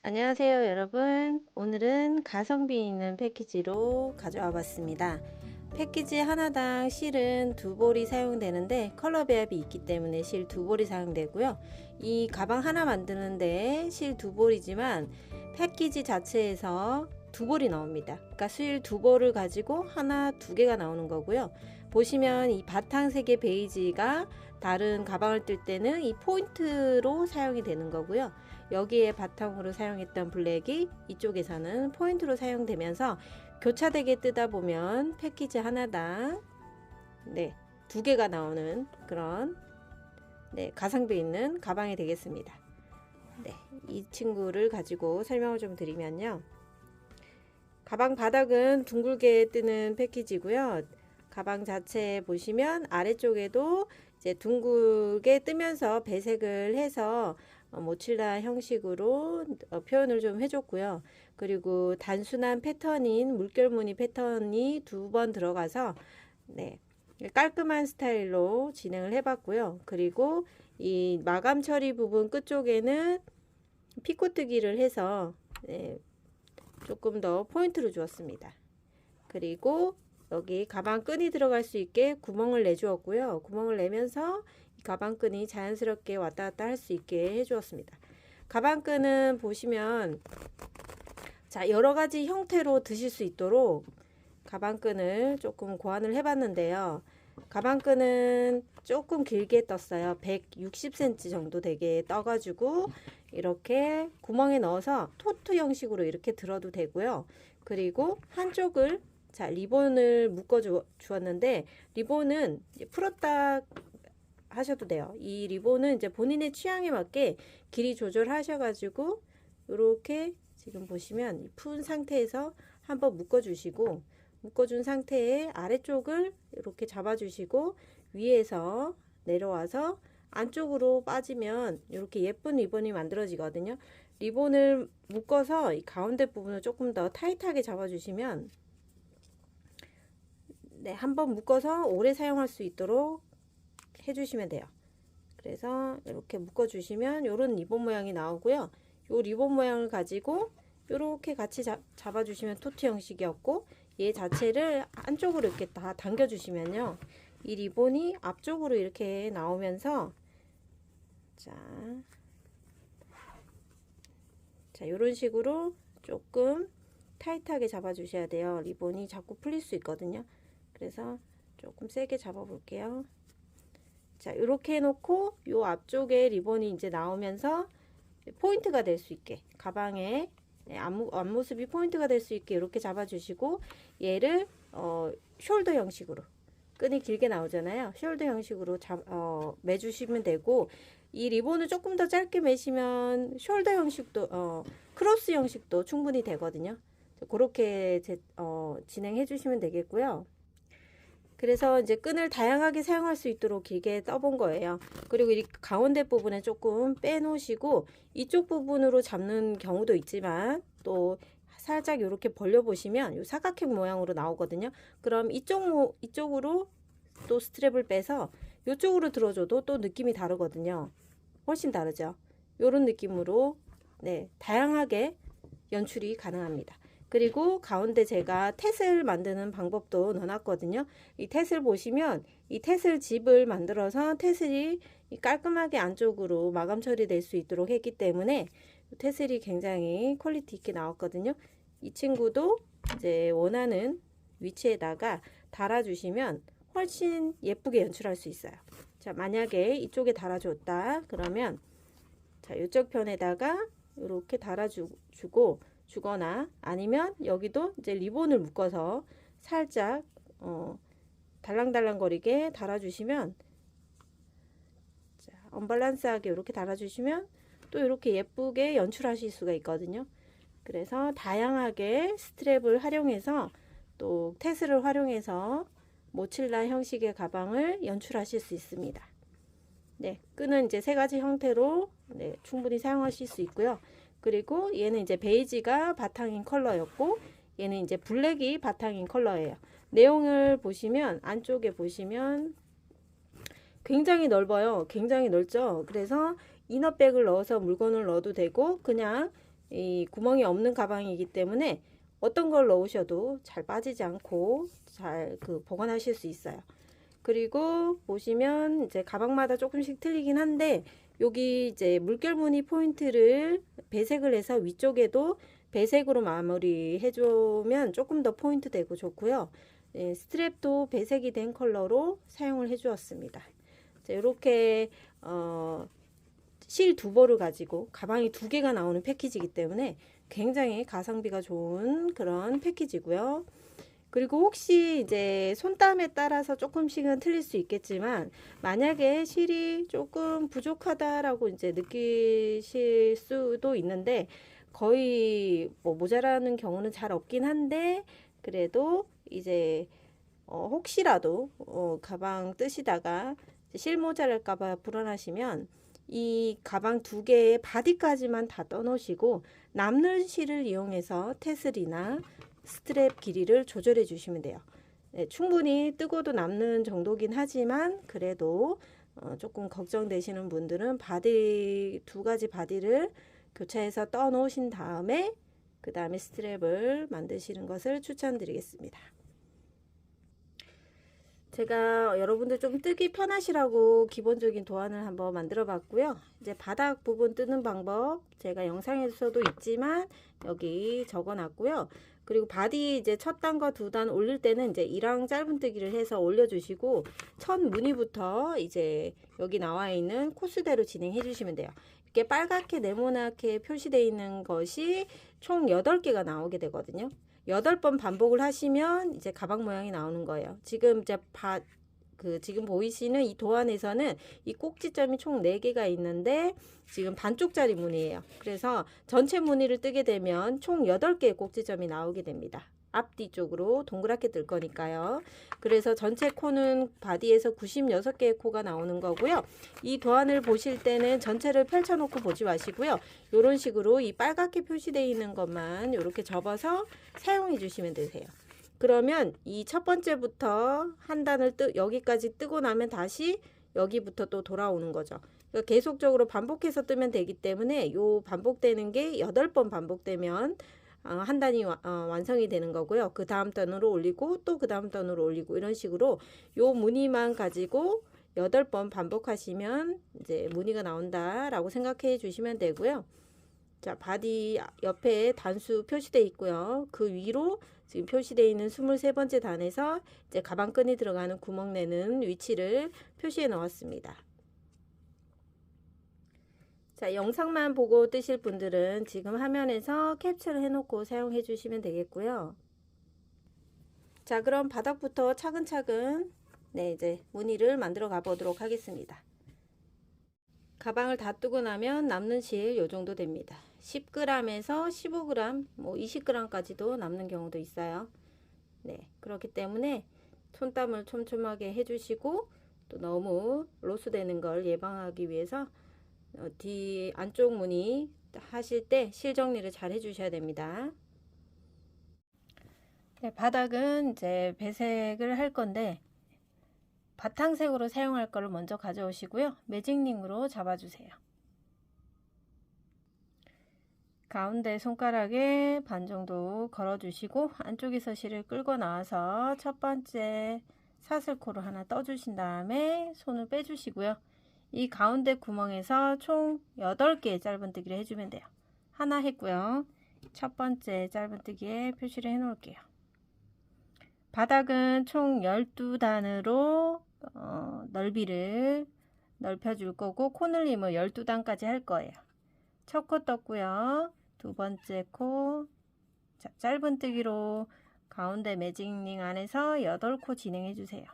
안녕하세요 여러분. 오늘은 가성비 있는 패키지로 가져와 봤습니다. 패키지 하나당 실은 2볼이 사용되는데 컬러 배합이 있기 때문에 실 2볼이 사용되고요. 이 가방 하나 만드는데 실 2볼이지만 패키지 자체에서 2볼이 나옵니다. 그러니까 실 2볼을 가지고 하나 2개가 나오는 거고요. 보시면 이 바탕색의 베이지가 다른 가방을 뜰 때는 이 포인트로 사용이 되는 거고요. 여기에 바탕으로 사용했던 블랙이 이쪽에서는 포인트로 사용되면서 교차되게 뜨다 보면 패키지 하나당 2개가 나오는 그런 가성비 있는 가방이 되겠습니다. 이 친구를 가지고 설명을 좀 드리면요. 가방 바닥은 둥글게 뜨는 패키지고요. 가방 자체 보시면 아래쪽에도 이제 둥글게 뜨면서 배색을 해서 모칠라 형식으로 표현을 좀 해줬고요. 그리고 단순한 패턴인 물결무늬 패턴이 2번 들어가서 깔끔한 스타일로 진행을 해봤고요. 그리고 이 마감 처리 부분 끝쪽에는 피코뜨기를 해서 조금 더 포인트를 주었습니다. 그리고 여기 가방끈이 들어갈 수 있게 구멍을 내주었고요. 구멍을 내면서 가방끈이 자연스럽게 왔다 갔다 할 수 있게 해주었습니다. 가방끈은 보시면 여러가지 형태로 드실 수 있도록 가방끈을 조금 고안을 해봤는데요. 가방끈은 조금 길게 떴어요. 160cm 정도 되게 떠가지고 이렇게 구멍에 넣어서 토트 형식으로 이렇게 들어도 되고요. 그리고 한쪽을 리본을 묶어 주었는데 리본은 풀었다 하셔도 돼요. 이 리본은 이제 본인의 취향에 맞게 길이 조절하셔가지고 이렇게 지금 보시면 푼 상태에서 한번 묶어주시고 묶어준 상태에 아래쪽을 이렇게 잡아주시고 위에서 내려와서 안쪽으로 빠지면 이렇게 예쁜 리본이 만들어지거든요. 리본을 묶어서 이 가운데 부분을 조금 더 타이트하게 잡아주시면 한번 묶어서 오래 사용할 수 있도록 해주시면 돼요. 그래서 이렇게 묶어주시면 이런 리본 모양이 나오고요. 이 리본 모양을 가지고 이렇게 같이 잡아주시면 토트 형식이었고 얘 자체를 안쪽으로 이렇게 다 당겨주시면요. 이 리본이 앞쪽으로 이렇게 나오면서 이런 식으로 조금 타이트하게 잡아주셔야 돼요. 리본이 자꾸 풀릴 수 있거든요. 그래서 조금 세게 잡아 볼게요. 이렇게 해놓고 요 앞쪽에 리본이 이제 나오면서 포인트가 될 수 있게 가방에 앞모습이 포인트가 될 수 있게 이렇게 잡아주시고 얘를 숄더 형식으로 끈이 길게 나오잖아요. 숄더 형식으로 매주시면 되고 이 리본을 조금 더 짧게 매시면 숄더 형식도 크로스 형식도 충분히 되거든요. 그렇게 진행해 주시면 되겠고요. 그래서 이제 끈을 다양하게 사용할 수 있도록 길게 떠본 거예요. 그리고 이 가운데 부분에 조금 빼놓으시고 이쪽 부분으로 잡는 경우도 있지만 또 살짝 이렇게 벌려 보시면 이 사각형 모양으로 나오거든요. 그럼 이쪽으로 또 스트랩을 빼서 이쪽으로 들어줘도 또 느낌이 다르거든요. 훨씬 다르죠. 이런 느낌으로 다양하게 연출이 가능합니다. 그리고 가운데 제가 텟을 만드는 방법도 넣어놨거든요. 이 텟을 보시면 이 텟을 집을 만들어서 텟이 깔끔하게 안쪽으로 마감 처리될 수 있도록 했기 때문에 텟이 굉장히 퀄리티 있게 나왔거든요. 이 친구도 이제 원하는 위치에다가 달아주시면 훨씬 예쁘게 연출할 수 있어요. 만약에 이쪽에 달아줬다 그러면 이쪽 편에다가 이렇게 달아주고 주거나 아니면 여기도 이제 리본을 묶어서 살짝 달랑달랑거리게 달아주시면 언밸런스하게 이렇게 달아주시면 또 이렇게 예쁘게 연출하실 수가 있거든요. 그래서 다양하게 스트랩을 활용해서 또 테슬을 활용해서 모칠라 형식의 가방을 연출하실 수 있습니다. 끈은 이제 3가지 형태로 충분히 사용하실 수 있고요. 그리고 얘는 이제 베이지가 바탕인 컬러였고 얘는 이제 블랙이 바탕인 컬러예요. 내용을 보시면 안쪽에 보시면 굉장히 넓어요. 굉장히 넓죠. 그래서 이너백을 넣어서 물건을 넣어도 되고 그냥 이 구멍이 없는 가방이기 때문에 어떤 걸 넣으셔도 잘 빠지지 않고 잘 보관하실 수 있어요. 그리고 보시면 이제 가방마다 조금씩 틀리긴 한데 여기 이제 물결 무늬 포인트를 배색을 해서 위쪽에도 배색으로 마무리 해주면 조금 더 포인트 되고 좋고요. 예, 스트랩도 배색이 된 컬러로 사용을 해 주었습니다. 이렇게 실 2벌을 가지고 가방이 2개가 나오는 패키지이기 때문에 굉장히 가성비가 좋은 그런 패키지고요. 그리고 혹시 이제 손땀에 따라서 조금씩은 틀릴 수 있겠지만 만약에 실이 조금 부족하다라고 이제 느끼실 수도 있는데 거의 뭐 모자라는 경우는 잘 없긴 한데 그래도 이제 혹시라도 가방 뜨시다가 실 모자랄까봐 불안하시면 이 가방 2개의 바디까지만 다 떠놓으시고 남는 실을 이용해서 테슬이나 스트랩 길이를 조절해 주시면 돼요. 네, 충분히 뜨고도 남는 정도긴 하지만 그래도 조금 걱정되시는 분들은 바디 2가지 바디를 교차해서 떠 놓으신 다음에 그 다음에 스트랩을 만드시는 것을 추천드리겠습니다. 제가 여러분들 좀 뜨기 편하시라고 기본적인 도안을 한번 만들어 봤고요. 이제 바닥 부분 뜨는 방법 제가 영상에서도 있지만 여기 적어 놨고요. 그리고 바디 이제 첫 단과 2단 올릴 때는 이제 이랑 짧은뜨기를 해서 올려주시고 첫 무늬부터 이제 여기 나와 있는 코스대로 진행해 주시면 돼요. 이렇게 빨갛게 네모나게 표시되어 있는 것이 총 8개가 나오게 되거든요. 8번 반복을 하시면 이제 가방 모양이 나오는 거예요. 지금 이제 지금 보이시는 이 도안에서는 이 꼭지점이 총 4개가 있는데 지금 반쪽짜리 무늬예요. 그래서 전체 무늬를 뜨게 되면 총 8개의 꼭지점이 나오게 됩니다. 앞뒤 쪽으로 동그랗게 뜰 거니까요. 그래서 전체 코는 바디에서 96개의 코가 나오는 거고요. 이 도안을 보실 때는 전체를 펼쳐 놓고 보지 마시고요. 이런 식으로 이 빨갛게 표시되어 있는 것만 이렇게 접어서 사용해 주시면 되세요. 그러면 이 첫 번째부터 한 단을 여기까지 뜨고 나면 다시 여기부터 또 돌아오는 거죠. 그러니까 계속적으로 반복해서 뜨면 되기 때문에 요 반복되는 게 8번 반복되면 한 단이 완성이 되는 거고요. 그 다음 단으로 올리고 또 그 다음 단으로 올리고 이런 식으로 요 무늬만 가지고 8번 반복하시면 이제 무늬가 나온다라고 생각해 주시면 되고요. 자, 바디 옆에 단수 표시되어 있고요. 그 위로 지금 표시되어 있는 23번째 단에서 이제 가방끈이 들어가는 구멍 내는 위치를 표시해 놓았습니다. 자, 영상만 보고 뜨실 분들은 지금 화면에서 캡처를 해놓고 사용해 주시면 되겠고요. 자, 그럼 바닥부터 차근차근 이제 무늬를 만들어 가보도록 하겠습니다. 가방을 다 뜨고 나면 남는 실 요 정도 됩니다. 10g에서 15g, 뭐 20g까지도 남는 경우도 있어요. 네, 그렇기 때문에 손땀을 촘촘하게 해주시고 또 너무 로스되는 걸 예방하기 위해서 뒤 안쪽 무늬 하실 때 실 정리를 잘 해주셔야 됩니다. 네, 바닥은 이제 배색을 할 건데 바탕색으로 사용할 거를 먼저 가져오시고요. 매직링으로 잡아주세요. 가운데 손가락에 반 정도 걸어주시고 안쪽에서 실을 끌고 나와서 첫 번째 사슬코를 하나 떠주신 다음에 손을 빼주시고요. 이 가운데 구멍에서 총 8개의 짧은뜨기를 해주면 돼요. 하나 했고요. 첫 번째 짧은뜨기에 표시를 해 놓을게요. 바닥은 총 12단으로 넓이를 넓혀줄 거고 코늘림을 12단까지 할 거예요. 첫 코 떴고요. 두 번째 코, 자, 짧은뜨기로 가운데 매직링 안에서 8코 진행해 주세요.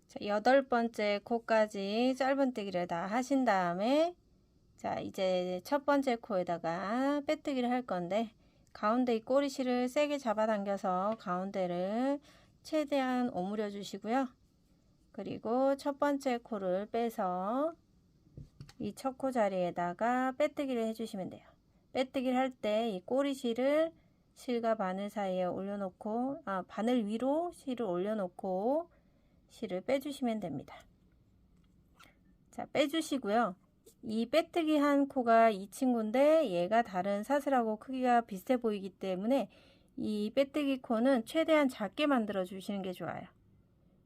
자, 8번째 코까지 짧은뜨기를 다 하신 다음에 자, 이제 첫 번째 코에다가 빼뜨기를 할 건데 가운데 이 꼬리실을 세게 잡아당겨서 가운데를 최대한 오므려 주시고요. 그리고 첫 번째 코를 빼서 이 첫 코 자리에다가 빼뜨기를 해주시면 돼요. 빼뜨기를 할 때 이 꼬리실을 실과 바늘 사이에 올려놓고 바늘 위로 실을 올려놓고 실을 빼주시면 됩니다. 자, 빼주시고요. 이 빼뜨기 한 코가 이 친구인데 얘가 다른 사슬하고 크기가 비슷해 보이기 때문에 이 빼뜨기 코는 최대한 작게 만들어 주시는 게 좋아요.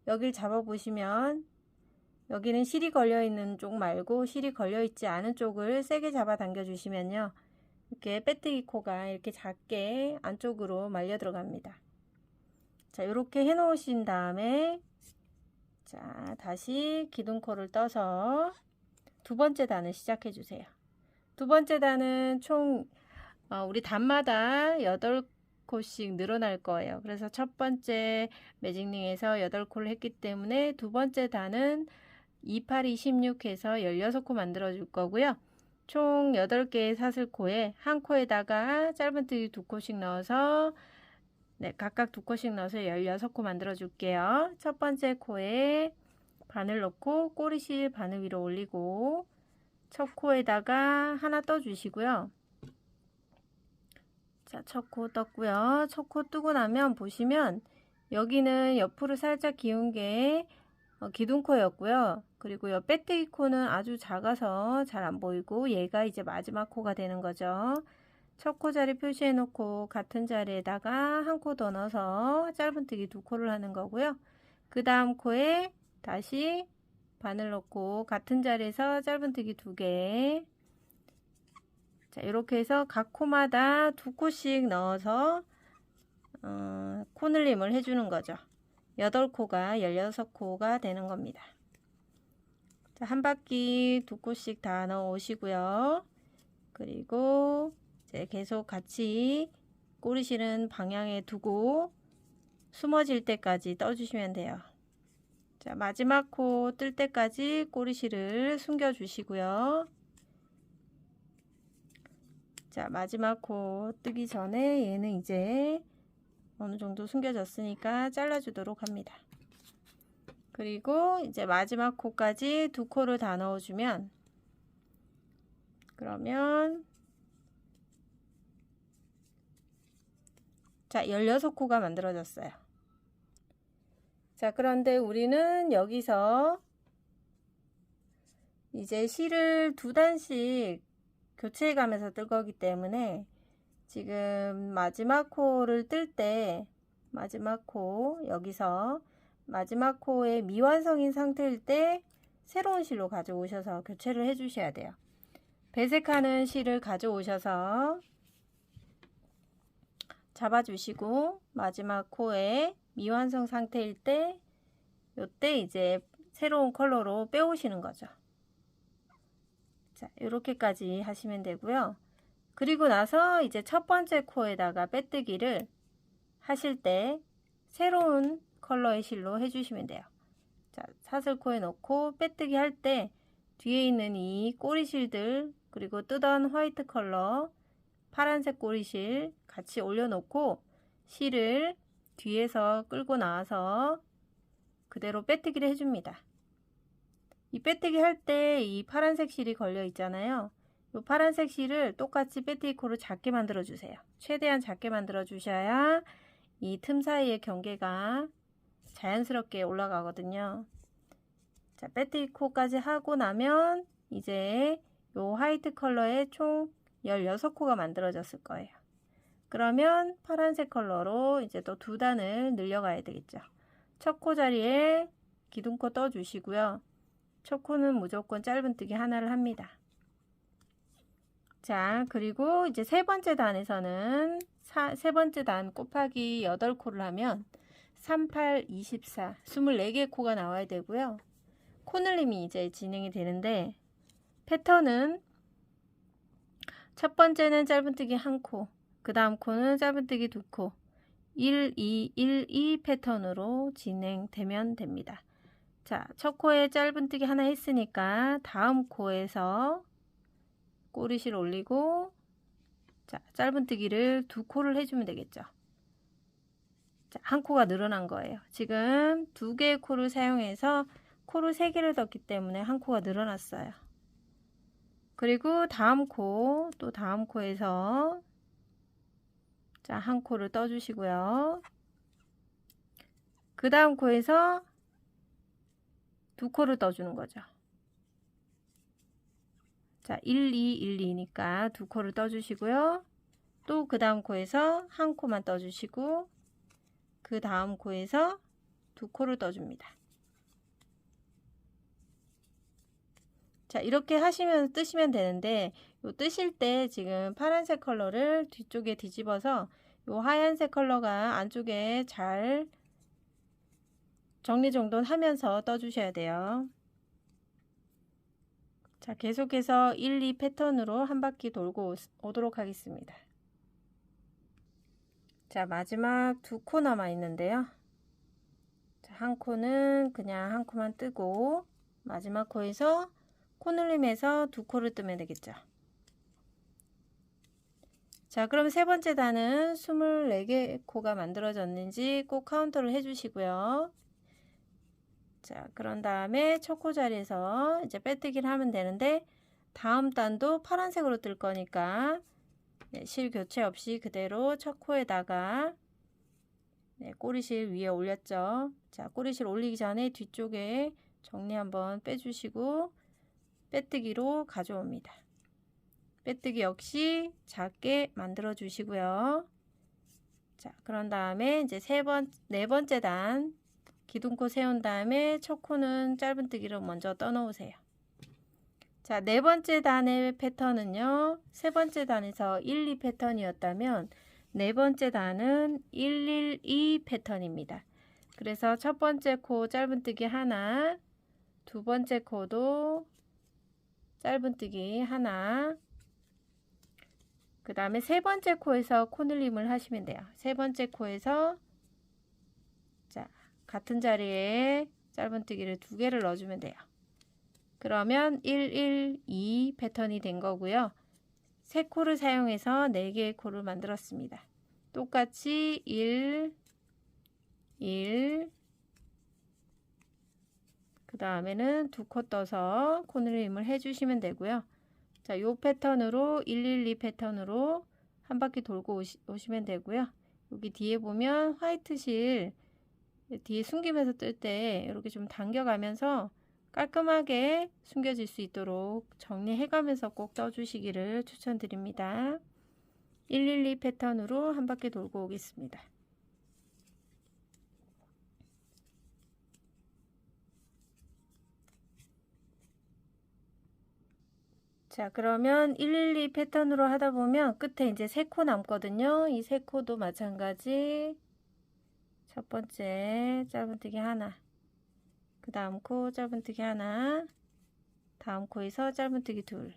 여길 잡아 보시면 여기는 실이 걸려 있는 쪽 말고 실이 걸려 있지 않은 쪽을 세게 잡아 당겨 주시면요, 이렇게 빼뜨기 코가 이렇게 작게 안쪽으로 말려 들어갑니다. 자, 이렇게 해 놓으신 다음에 자, 다시 기둥코를 떠서 두 번째 단을 시작해 주세요. 두 번째 단은 총 우리 단마다 8코씩 늘어날 거예요. 그래서 첫 번째 매직링에서 8코를 했기 때문에 두 번째 단은 28, 26 해서 16코 만들어 줄 거고요. 총 8개의 사슬코에 한 코에다가 짧은뜨기 2코씩 넣어서 각각 2코씩 넣어서 16코 만들어 줄게요. 첫 번째 코에 바늘 넣고 꼬리실 바늘 위로 올리고 첫 코에다가 하나 떠 주시고요. 자, 첫 코 떴고요. 첫 코 뜨고 나면 보시면 여기는 옆으로 살짝 기운 게 기둥코였고요. 그리고 요 빼뜨기 코는 아주 작아서 잘 안 보이고 얘가 이제 마지막 코가 되는 거죠. 첫 코 자리 표시해 놓고 같은 자리에다가 한 코 더 넣어서 짧은뜨기 2코를 하는 거고요. 그 다음 코에 다시 바늘 넣고 같은 자리에서 짧은뜨기 2개. 자, 이렇게 해서 각 코마다 2코씩 넣어서 코늘림을 해주는 거죠. 8코가 16코가 되는 겁니다. 자, 한 바퀴 2코씩 다 넣어 오시고요. 그리고 이제 계속 같이 꼬리실은 방향에 두고 숨어질 때까지 떠주시면 돼요. 자, 마지막 코 뜰 때까지 꼬리실을 숨겨 주시고요. 자, 마지막 코 뜨기 전에 얘는 이제 어느 정도 숨겨졌으니까 잘라주도록 합니다. 그리고 이제 마지막 코까지 2코를 다 넣어주면, 그러면 자, 16코가 만들어졌어요. 자, 그런데 우리는 여기서 이제 실을 2단씩 교체해 가면서 뜰 거기 때문에 지금 마지막 코를 뜰 때 마지막 코, 여기서 마지막 코의 미완성인 상태일 때 새로운 실로 가져오셔서 교체를 해 주셔야 돼요. 배색하는 실을 가져오셔서 잡아주시고 마지막 코에 미완성 상태일 때 요때 이제 새로운 컬러로 빼오시는 거죠. 자, 이렇게까지 하시면 되고요. 그리고 나서 이제 첫 번째 코에다가 빼뜨기를 하실 때 새로운 컬러의 실로 해주시면 돼요. 자, 사슬코에 넣고 빼뜨기 할 때 뒤에 있는 이 꼬리실들 그리고 뜨던 화이트 컬러 파란색 꼬리실 같이 올려놓고 실을 뒤에서 끌고 나와서 그대로 빼뜨기를 해줍니다. 이 빼뜨기 할 때 이 파란색 실이 걸려 있잖아요. 이 파란색 실을 똑같이 빼뜨기 코를 작게 만들어 주세요. 최대한 작게 만들어 주셔야 이 틈 사이의 경계가 자연스럽게 올라가거든요. 자, 빼뜨기 코까지 하고 나면 이제 요 화이트 컬러의 총 16코가 만들어졌을 거예요. 그러면 파란색 컬러로 이제 또 2단을 늘려가야 되겠죠. 첫 코 자리에 기둥코 떠 주시고요. 첫 코는 무조건 짧은뜨기 하나를 합니다. 자, 그리고 이제 세 번째 단에서는 세 번째 단 곱하기 8코를 하면 3, 8, 24, 24개의 코가 나와야 되고요. 코늘림이 이제 진행이 되는데 패턴은 첫 번째는 짧은뜨기 1코, 그 다음 코는 짧은뜨기 2코, 1, 2, 1, 2 패턴으로 진행되면 됩니다. 자, 첫 코에 짧은뜨기 하나 했으니까 다음 코에서 꼬리실 올리고 자, 짧은뜨기를 2코를 해주면 되겠죠. 자, 한 코가 늘어난 거예요. 지금 2개의 코를 사용해서 코를 3개를 떴기 때문에 한 코가 늘어났어요. 그리고 다음 코, 또 다음 코에서 자, 한 코를 떠주시고요. 그 다음 코에서 2코를 떠주는 거죠. 자, 1, 2, 1, 2니까 두 코를 떠주시고요. 또 그 다음 코에서 한 코만 떠주시고 그 다음 코에서 두 코를 떠줍니다. 자, 이렇게 하시면 뜨시면 되는데 요 뜨실 때 지금 파란색 컬러를 뒤쪽에 뒤집어서 요 하얀색 컬러가 안쪽에 잘 정리정돈하면서 떠주셔야 돼요. 자, 계속해서 1, 2 패턴으로 한 바퀴 돌고 오도록 하겠습니다. 자, 마지막 두 코 남아 있는데요. 자, 한 코는 그냥 한 코만 뜨고 마지막 코에서 코늘림에서 두 코를 뜨면 되겠죠. 자, 그럼 세 번째 단은 24개 코가 만들어졌는지 꼭 카운터를 해주시고요. 자, 그런 다음에 첫 코 자리에서 이제 빼뜨기를 하면 되는데 다음 단도 파란색으로 뜰 거니까 실 교체 없이 그대로 첫 코에다가 꼬리실 위에 올렸죠. 자, 꼬리실 올리기 전에 뒤쪽에 정리 한번 빼주시고 빼뜨기로 가져옵니다. 빼뜨기 역시 작게 만들어 주시고요. 자, 그런 다음에 이제 네 번째 단 기둥코 세운 다음에 첫 코는 짧은뜨기로 먼저 떠놓으세요. 자, 네 번째 단의 패턴은요. 세 번째 단에서 1, 2 패턴이었다면 네 번째 단은 1, 1, 2 패턴입니다. 그래서 첫 번째 코 짧은뜨기 하나, 두 번째 코도 짧은뜨기 하나, 그 다음에 세 번째 코에서 코늘림을 하시면 돼요. 세 번째 코에서 자, 같은 자리에 짧은뜨기를 두 개를 넣어주면 돼요. 그러면 1, 1, 2 패턴이 된 거고요. 세 코를 사용해서 4개의 코를 만들었습니다. 똑같이 1, 1, 그 다음에는 두 코 떠서 코늘림을 해주시면 되고요. 자, 요 패턴으로 1, 1, 2 패턴으로 한 바퀴 돌고 오시면 되고요. 여기 뒤에 보면 화이트 실 뒤에 숨기면서 뜰 때 이렇게 좀 당겨가면서 깔끔하게 숨겨질 수 있도록 정리해가면서 꼭 떠주시기를 추천드립니다. 112 패턴으로 한 바퀴 돌고 오겠습니다. 자, 그러면 112 패턴으로 하다 보면 끝에 이제 3코 남거든요. 이 3코도 마찬가지 첫 번째 짧은뜨기 하나, 그 다음 코 짧은뜨기 하나, 다음 코에서 짧은뜨기 둘.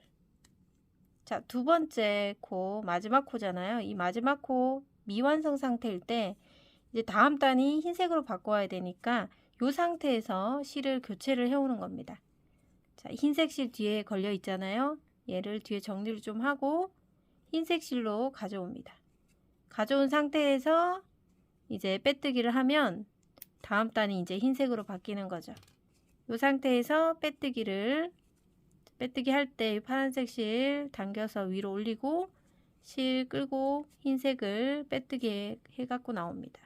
자, 두 번째 코 마지막 코잖아요. 이 마지막 코 미완성 상태일 때 이제 다음 단이 흰색으로 바꿔야 되니까 이 상태에서 실을 교체를 해오는 겁니다. 자, 흰색 실 뒤에 걸려 있잖아요. 얘를 뒤에 정리를 좀 하고 흰색 실로 가져옵니다. 가져온 상태에서 이제 빼뜨기를 하면 다음 단이 이제 흰색으로 바뀌는 거죠. 이 상태에서 빼뜨기 할 때 파란색 실 당겨서 위로 올리고 실 끌고 흰색을 빼뜨기 해 갖고 나옵니다.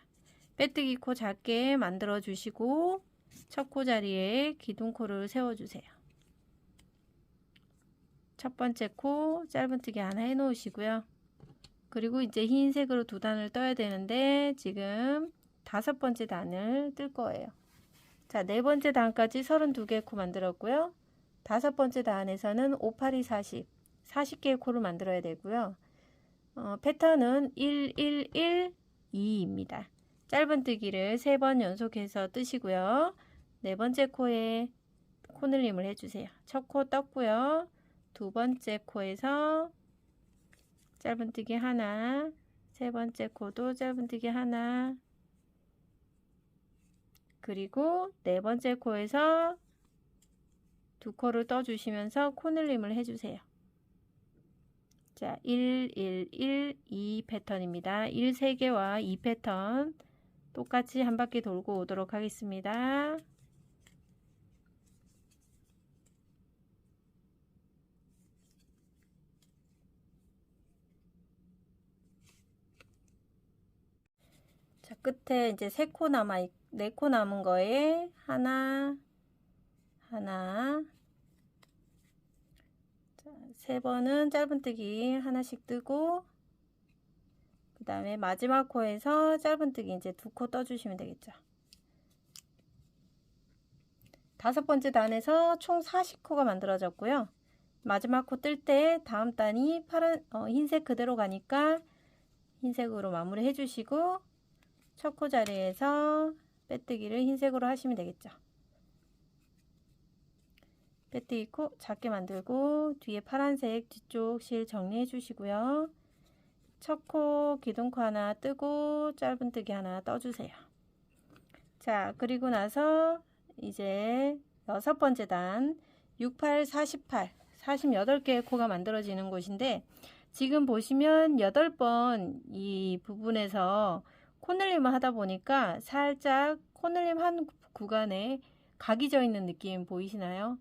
빼뜨기 코 작게 만들어 주시고 첫 코 자리에 기둥코를 세워 주세요. 첫 번째 코 짧은뜨기 하나 해 놓으시고요. 그리고 이제 흰색으로 두 단을 떠야 되는데 지금 다섯 번째 단을 뜰 거예요. 자, 네 번째 단까지 32개 코 만들었고요. 다섯 번째 단에서는 5, 8, 2, 40개의 코를 만들어야 되고요. 패턴은 1, 1, 1, 2입니다. 짧은뜨기를 3번 연속해서 뜨시고요. 네 번째 코에 코늘림을 해주세요. 첫 코 떴고요. 두 번째 코에서 짧은뜨기 하나, 세 번째 코도 짧은뜨기 하나, 그리고 네 번째 코에서 두 코를 떠주시면서 코늘림을 해주세요. 자, 1, 1, 1, 2 패턴입니다. 1 3개와 2 패턴 똑같이 한 바퀴 돌고 오도록 하겠습니다. 자, 끝에 이제 3코 남아 4코 남은 거에 하나, 하나, 자, 3번은 짧은뜨기 하나씩 뜨고, 그 다음에 마지막 코에서 짧은뜨기 이제 2코 떠주시면 되겠죠. 5번째 단에서 총 40코가 만들어졌고요. 마지막 코 뜰 때 다음 단이 흰색 그대로 가니까 흰색으로 마무리 해주시고, 첫 코 자리에서 빼뜨기를 흰색으로 하시면 되겠죠. 빼뜨기 코 작게 만들고 뒤에 파란색 뒤쪽 실 정리해 주시고요. 첫 코 기둥코 하나 뜨고 짧은뜨기 하나 떠주세요. 자, 그리고 나서 이제 6번째 단 68, 48, 48개의 코가 만들어지는 곳인데, 지금 보시면 8번 이 부분에서 코늘림을 하다 보니까 살짝 코늘림 한 구간에 각이 져 있는 느낌 보이시나요?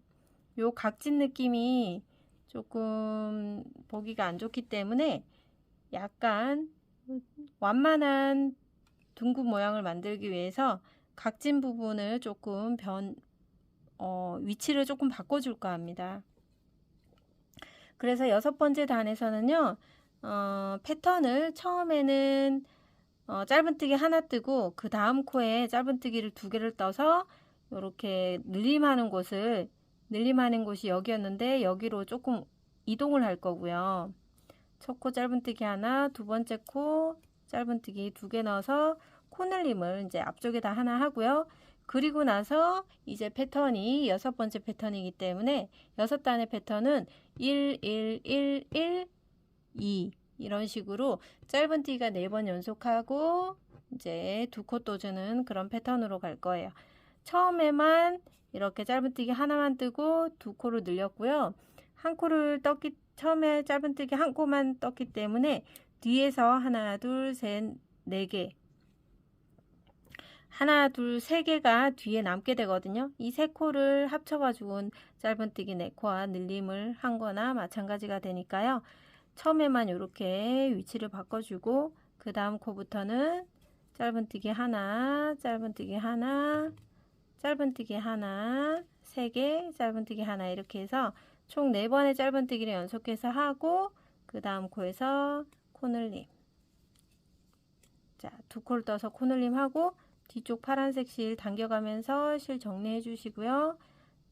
요 각진 느낌이 조금 보기가 안 좋기 때문에 약간 완만한 둥근 모양을 만들기 위해서 각진 부분을 조금 위치를 조금 바꿔줄까 합니다. 그래서 6번째 단에서는요, 패턴을 처음에는 짧은뜨기 하나 뜨고 그 다음 코에 짧은뜨기를 2개를 떠서 이렇게 늘림하는 곳이 여기였는데 여기로 조금 이동을 할 거고요. 첫 코 짧은뜨기 하나, 2번째 코 짧은뜨기 2개 넣어서 코늘림을 이제 앞쪽에다 하나 하고요. 그리고 나서 이제 패턴이 6번째 패턴이기 때문에 6단의 패턴은 1, 1, 1, 1, 2 이런 식으로 짧은뜨기가 4번 연속하고 이제 2코 떠주는 그런 패턴으로 갈 거예요. 처음에만 이렇게 짧은뜨기 하나만 뜨고 2코를 늘렸고요. 한 코를 처음에 짧은뜨기 한 코만 떴기 때문에 뒤에서 하나, 둘, 셋, 4개, 하나, 둘, 3개가 뒤에 남게 되거든요. 이 3코를 합쳐가지고 짧은뜨기 4코와 늘림을 한 거나 마찬가지가 되니까요. 처음에만 이렇게 위치를 바꿔주고 그 다음 코부터는 짧은뜨기 하나, 짧은뜨기 하나, 짧은뜨기 하나, 3개, 짧은뜨기 하나 이렇게 해서 총 4번의 짧은뜨기를 연속해서 하고 그 다음 코에서 코늘림. 자, 2코를 떠서 코늘림 하고 뒤쪽 파란색 실 당겨가면서 실 정리해 주시고요.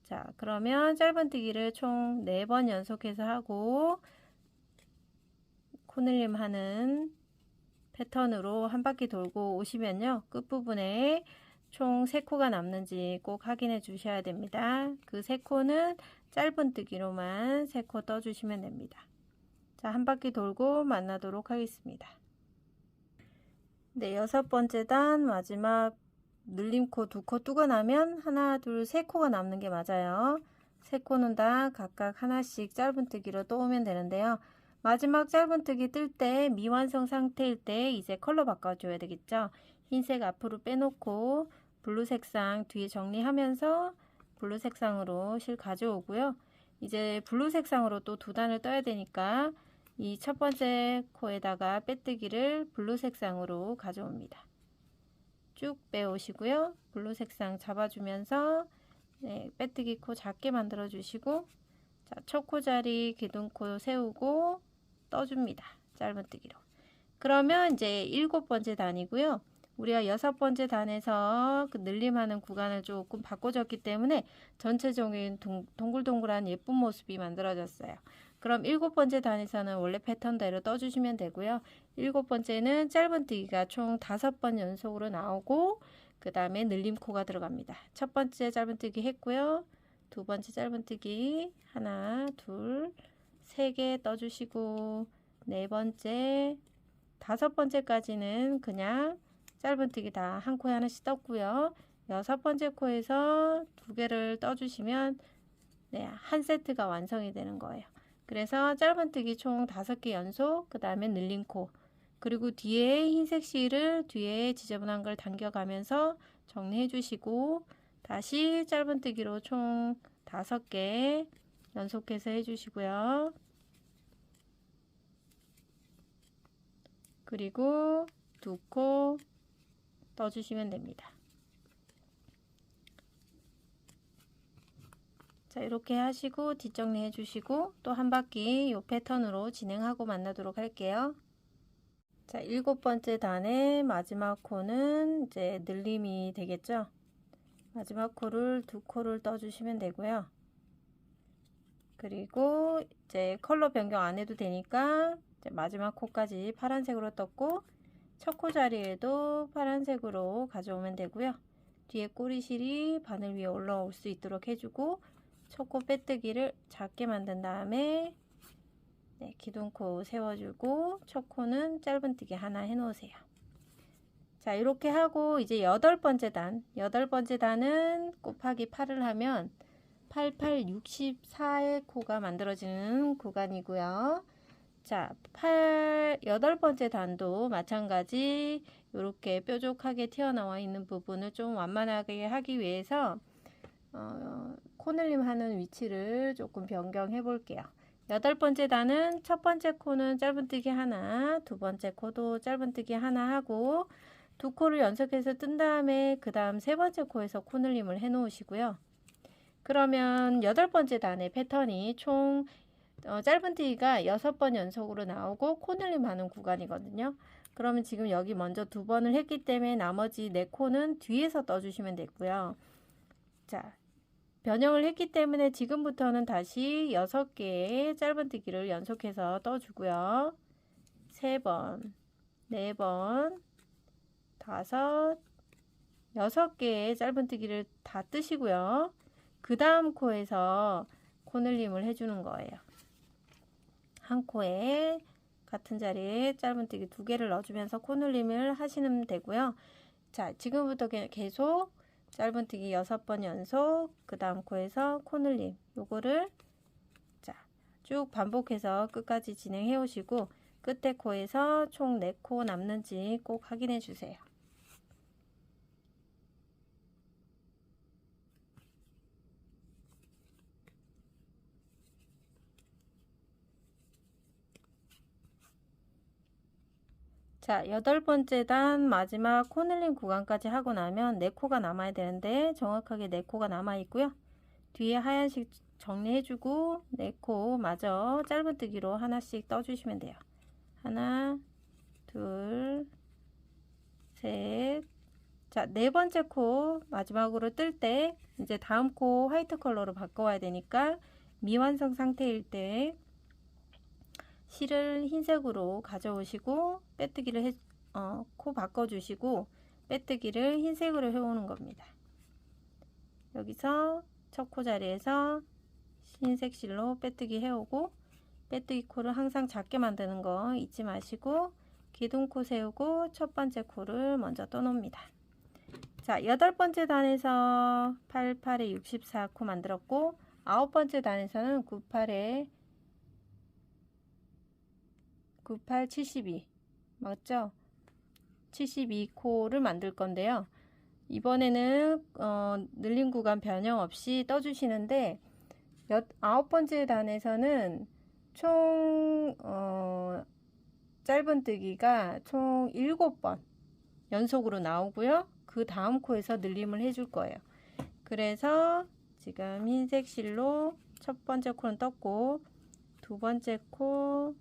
자, 그러면 짧은뜨기를 총 4번 연속해서 하고 코늘림 하는 패턴으로 한 바퀴 돌고 오시면요. 끝부분에 총 3코가 남는지 꼭 확인해 주셔야 됩니다. 그 3코는 짧은뜨기로만 3코 떠주시면 됩니다. 자, 한 바퀴 돌고 만나도록 하겠습니다. 네, 6번째 단 마지막 늘림코 2코 뜨고 나면 하나, 둘, 3코가 남는 게 맞아요. 3코는 다 각각 하나씩 짧은뜨기로 떠오면 되는데요. 마지막 짧은뜨기 뜰 때 미완성 상태일 때 이제 컬러 바꿔줘야 되겠죠. 흰색 앞으로 빼놓고 블루 색상 뒤에 정리하면서 블루 색상으로 실 가져오고요. 이제 블루 색상으로 또 2단을 떠야 되니까 이 첫 번째 코에다가 빼뜨기를 블루 색상으로 가져옵니다. 쭉 빼오시고요. 블루 색상 잡아주면서 빼뜨기 코 작게 만들어 주시고, 자, 첫 코 자리 기둥코 세우고 떠줍니다. 짧은뜨기로. 그러면 이제 7번째 단이고요. 우리가 6번째 단에서 그 늘림하는 구간을 조금 바꿔줬기 때문에 전체적인 동글동글한 예쁜 모습이 만들어졌어요. 그럼 7번째 단에서는 원래 패턴대로 떠주시면 되고요. 7번째는 짧은뜨기가 총 5번 연속으로 나오고 그 다음에 늘림코가 들어갑니다. 첫 번째 짧은뜨기 했고요. 2번째 짧은뜨기 하나, 둘, 3개 떠주시고 4번째, 5번째까지는 그냥 짧은뜨기 다 한 코에 하나씩 떴고요. 6번째 코에서 2개를 떠주시면 한 세트가 완성이 되는 거예요. 그래서 짧은뜨기 총 5개 연속, 그 다음에 늘림코, 그리고 뒤에 흰색 실을 뒤에 지저분한 걸 당겨가면서 정리해 주시고 다시 짧은뜨기로 총 5개 연속해서 해주시고요. 그리고 2코 떠주시면 됩니다. 자, 이렇게 하시고 뒷정리해 주시고 또 한 바퀴 이 패턴으로 진행하고 만나도록 할게요. 자, 7번째 단의 마지막 코는 이제 늘림이 되겠죠. 마지막 코를 2코를 떠주시면 되고요. 그리고 이제 컬러 변경 안 해도 되니까 이제 마지막 코까지 파란색으로 떴고 첫 코 자리에도 파란색으로 가져오면 되고요. 뒤에 꼬리실이 바늘 위에 올라올 수 있도록 해주고 첫 코 빼뜨기를 작게 만든 다음에 기둥코 세워주고 첫 코는 짧은뜨기 하나 해놓으세요. 자, 이렇게 하고 이제 8번째 단은 곱하기 8을 하면 88, 64의 코가 만들어지는 구간이고요. 자, 8번째 단도 마찬가지 이렇게 뾰족하게 튀어나와 있는 부분을 좀 완만하게 하기 위해서 코늘림 하는 위치를 조금 변경해 볼게요. 8번째 단은 첫 번째 코는 짧은뜨기 하나, 두 번째 코도 짧은뜨기 하나 하고 두 코를 연속해서 뜬 다음에 그 다음 세 번째 코에서 코늘림을 해 놓으시고요. 그러면 8번째 단의 패턴이 총 짧은뜨기가 6번 연속으로 나오고 코늘림 하는 구간이거든요. 그러면 지금 여기 먼저 2번을 했기 때문에 나머지 4코는 뒤에서 떠주시면 되고요. 자, 변형을 했기 때문에 지금부터는 다시 6개의 짧은뜨기를 연속해서 떠주고요. 3번, 4번, 5, 6개의 짧은뜨기를 다 뜨시고요. 그 다음 코에서 코늘림을 해주는 거예요. 한 코에 같은 자리에 짧은뜨기 2개를 넣어주면서 코늘림을 하시면 되고요. 자, 지금부터 계속 짧은뜨기 6번 연속, 그 다음 코에서 코늘림, 요거를 자, 쭉 반복해서 끝까지 진행해 오시고 끝에 코에서 총 4코 남는지 꼭 확인해 주세요. 자, 8번째 단 마지막 코늘림 구간까지 하고 나면 4코가 남아야 되는데 정확하게 4코가 남아 있고요. 뒤에 하얀색 정리해주고 4코 마저 짧은뜨기로 하나씩 떠주시면 돼요. 하나, 둘, 셋. 자, 4번째 코 마지막으로 뜰 때 이제 다음 코 화이트 컬러로 바꿔와야 되니까 미완성 상태일 때 실을 흰색으로 가져오시고 빼뜨기를 코 바꿔주시고 빼뜨기를 흰색으로 해오는 겁니다. 여기서 첫 코 자리에서 흰색 실로 빼뜨기 해오고 빼뜨기 코를 항상 작게 만드는 거 잊지 마시고 기둥코 세우고 첫 번째 코를 먼저 떠놓습니다. 자, 8번째 단에서 88에 64코 만들었고 9번째 단에서는 98에 98, 72 맞죠? 72코를 만들 건데요. 이번에는 늘림 구간 변형 없이 떠주시는데 9번째 단에서는 총 짧은뜨기가 총 7번 연속으로 나오고요. 그 다음 코에서 늘림을 해줄 거예요. 그래서 지금 흰색 실로 첫 번째 코는 떴고 두 번째 코,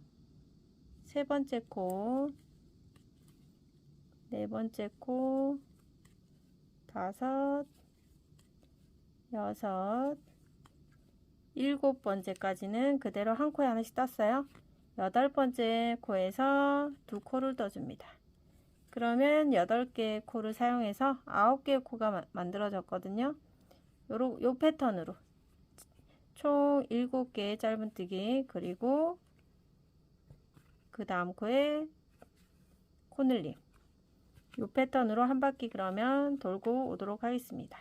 세 번째 코, 네 번째 코, 5, 6, 7번째까지는 그대로 한 코에 하나씩 떴어요. 8번째 코에서 2코를 떠줍니다. 그러면 8개의 코를 사용해서 9개의 코가 만들어졌거든요. 요 패턴으로 총 7개의 짧은뜨기 그리고 그 다음 코에 코늘림 요 패턴으로 한 바퀴 그러면 돌고 오도록 하겠습니다.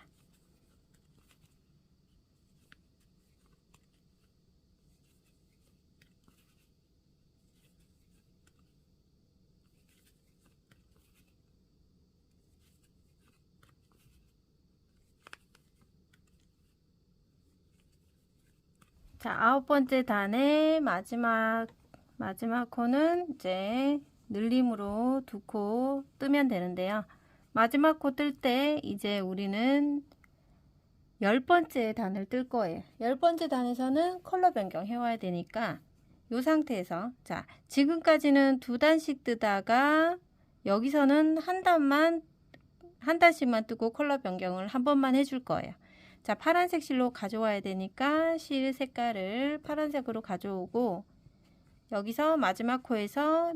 자, 9번째 단의 마지막 코는 이제 늘림으로 2코 뜨면 되는데요. 마지막 코 뜰 때 이제 우리는 10번째 단을 뜰 거예요. 10번째 단에서는 컬러 변경 해와야 되니까 이 상태에서, 자, 지금까지는 2단씩 뜨다가 여기서는 한 단씩만 뜨고 컬러 변경을 한 번만 해줄 거예요. 자, 파란색 실로 가져와야 되니까 실 색깔을 파란색으로 가져오고 여기서 마지막 코에서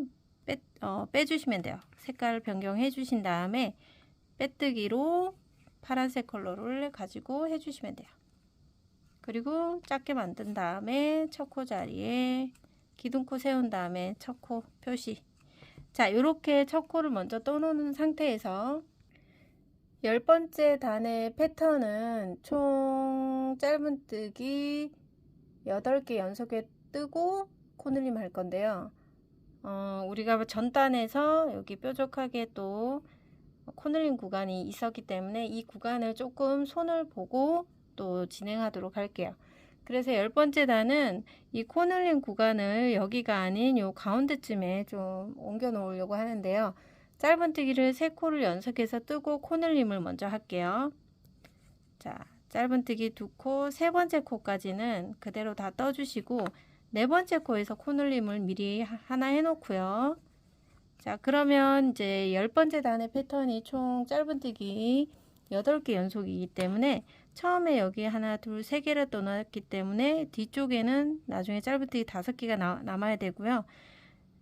빼주시면 돼요. 색깔을 변경해 주신 다음에 빼뜨기로 파란색 컬러를 가지고 해주시면 돼요. 그리고 작게 만든 다음에 첫 코 자리에 기둥코 세운 다음에 첫 코 표시. 자, 이렇게 첫 코를 먼저 떠놓는 상태에서 10번째 단의 패턴은 총 짧은뜨기 8개 연속에 뜨고 코늘림 할 건데요. 우리가 전 단에서 여기 뾰족하게 또 코늘림 구간이 있었기 때문에 이 구간을 조금 손을 보고 또 진행하도록 할게요. 그래서 10번째 단은 이 코늘림 구간을 여기가 아닌 요 가운데쯤에 좀 옮겨 놓으려고 하는데요. 짧은뜨기를 3코를 연속해서 뜨고 코늘림을 먼저 할게요. 자, 짧은뜨기 2코, 3번째 코까지는 그대로 다 떠주시고 4번째 코에서 코늘림을 미리 하나 해놓고요. 자, 그러면 이제 10번째 단의 패턴이 총 짧은뜨기 8개 연속이기 때문에 처음에 여기 하나, 둘, 3개를 떠났기 때문에 뒤쪽에는 나중에 짧은뜨기 5개가 남아야 되고요.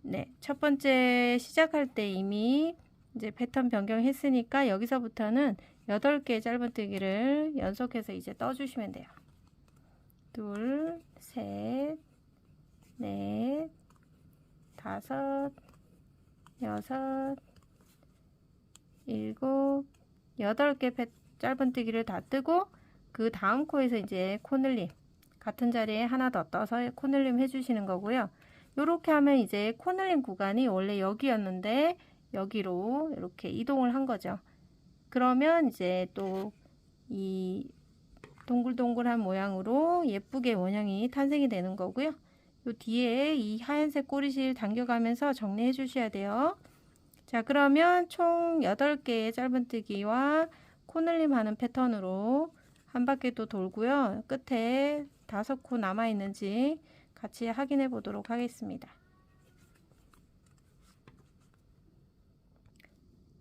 네, 첫 번째 시작할 때 이미 이제 패턴 변경했으니까 여기서부터는 8개의 짧은뜨기를 연속해서 이제 떠주시면 돼요. 둘, 셋, 넷, 다섯, 여섯, 일곱, 8개 짧은뜨기를 다 뜨고 그 다음 코에서 이제 코늘림 같은 자리에 하나 더 떠서 코늘림 해주시는 거고요. 이렇게 하면 이제 코늘림 구간이 원래 여기였는데 여기로 이렇게 이동을 한 거죠. 그러면 이제 또 이 동글동글한 모양으로 예쁘게 원형이 탄생이 되는 거고요. 요 뒤에 이 하얀색 꼬리실 당겨가면서 정리해 주셔야 돼요. 자, 그러면 총 8개의 짧은뜨기와 코늘림 하는 패턴으로 한 바퀴 또 돌고요. 끝에 5코 남아 있는지 같이 확인해 보도록 하겠습니다.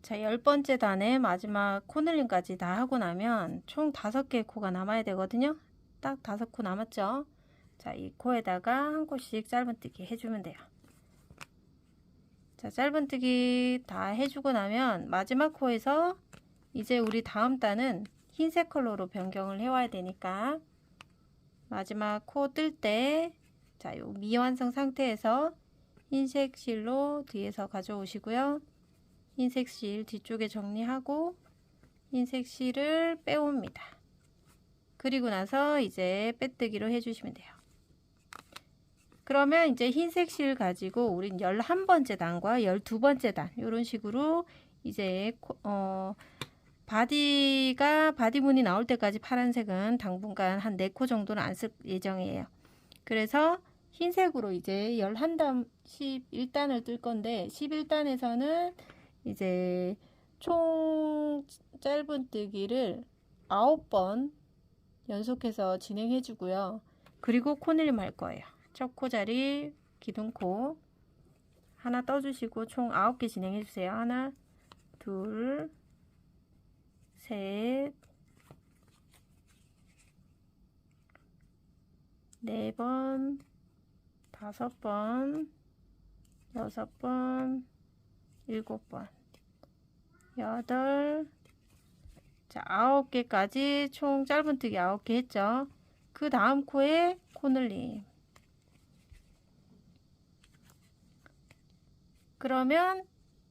자, 10번째 단의 마지막 코늘림까지 다 하고 나면 총 5개의 코가 남아야 되거든요. 딱 5코 남았죠. 자, 이 코에다가 한 코씩 짧은뜨기 해주면 돼요. 자, 짧은뜨기 다 해주고 나면 마지막 코에서 이제 우리 다음 단은 흰색 컬러로 변경을 해와야 되니까 마지막 코 뜰 때, 자, 요 미완성 상태에서 흰색 실로 뒤에서 가져오시고요. 흰색 실 뒤쪽에 정리하고 흰색 실을 빼옵니다. 그리고 나서 이제 빼뜨기로 해주시면 돼요. 그러면 이제 흰색 실 가지고 우린 11번째 단과 12번째 단 이런 식으로 이제 바디문이 나올 때까지 파란색은 당분간 한 4코 정도는 안 쓸 예정이에요. 그래서 흰색으로 이제 11단, 11단을 뜰 건데 11단에서는 이제 총 짧은뜨기를 9번 연속해서 진행해 주고요. 그리고 코늘림 할 거예요. 첫 코 자리 기둥코 하나 떠주시고 총 9개 진행해 주세요. 하나, 둘, 셋, 4번, 5번, 6번, 7번, 8, 자, 9개까지 총 짧은뜨기 9개 했죠. 그 다음 코에 코늘림. 그러면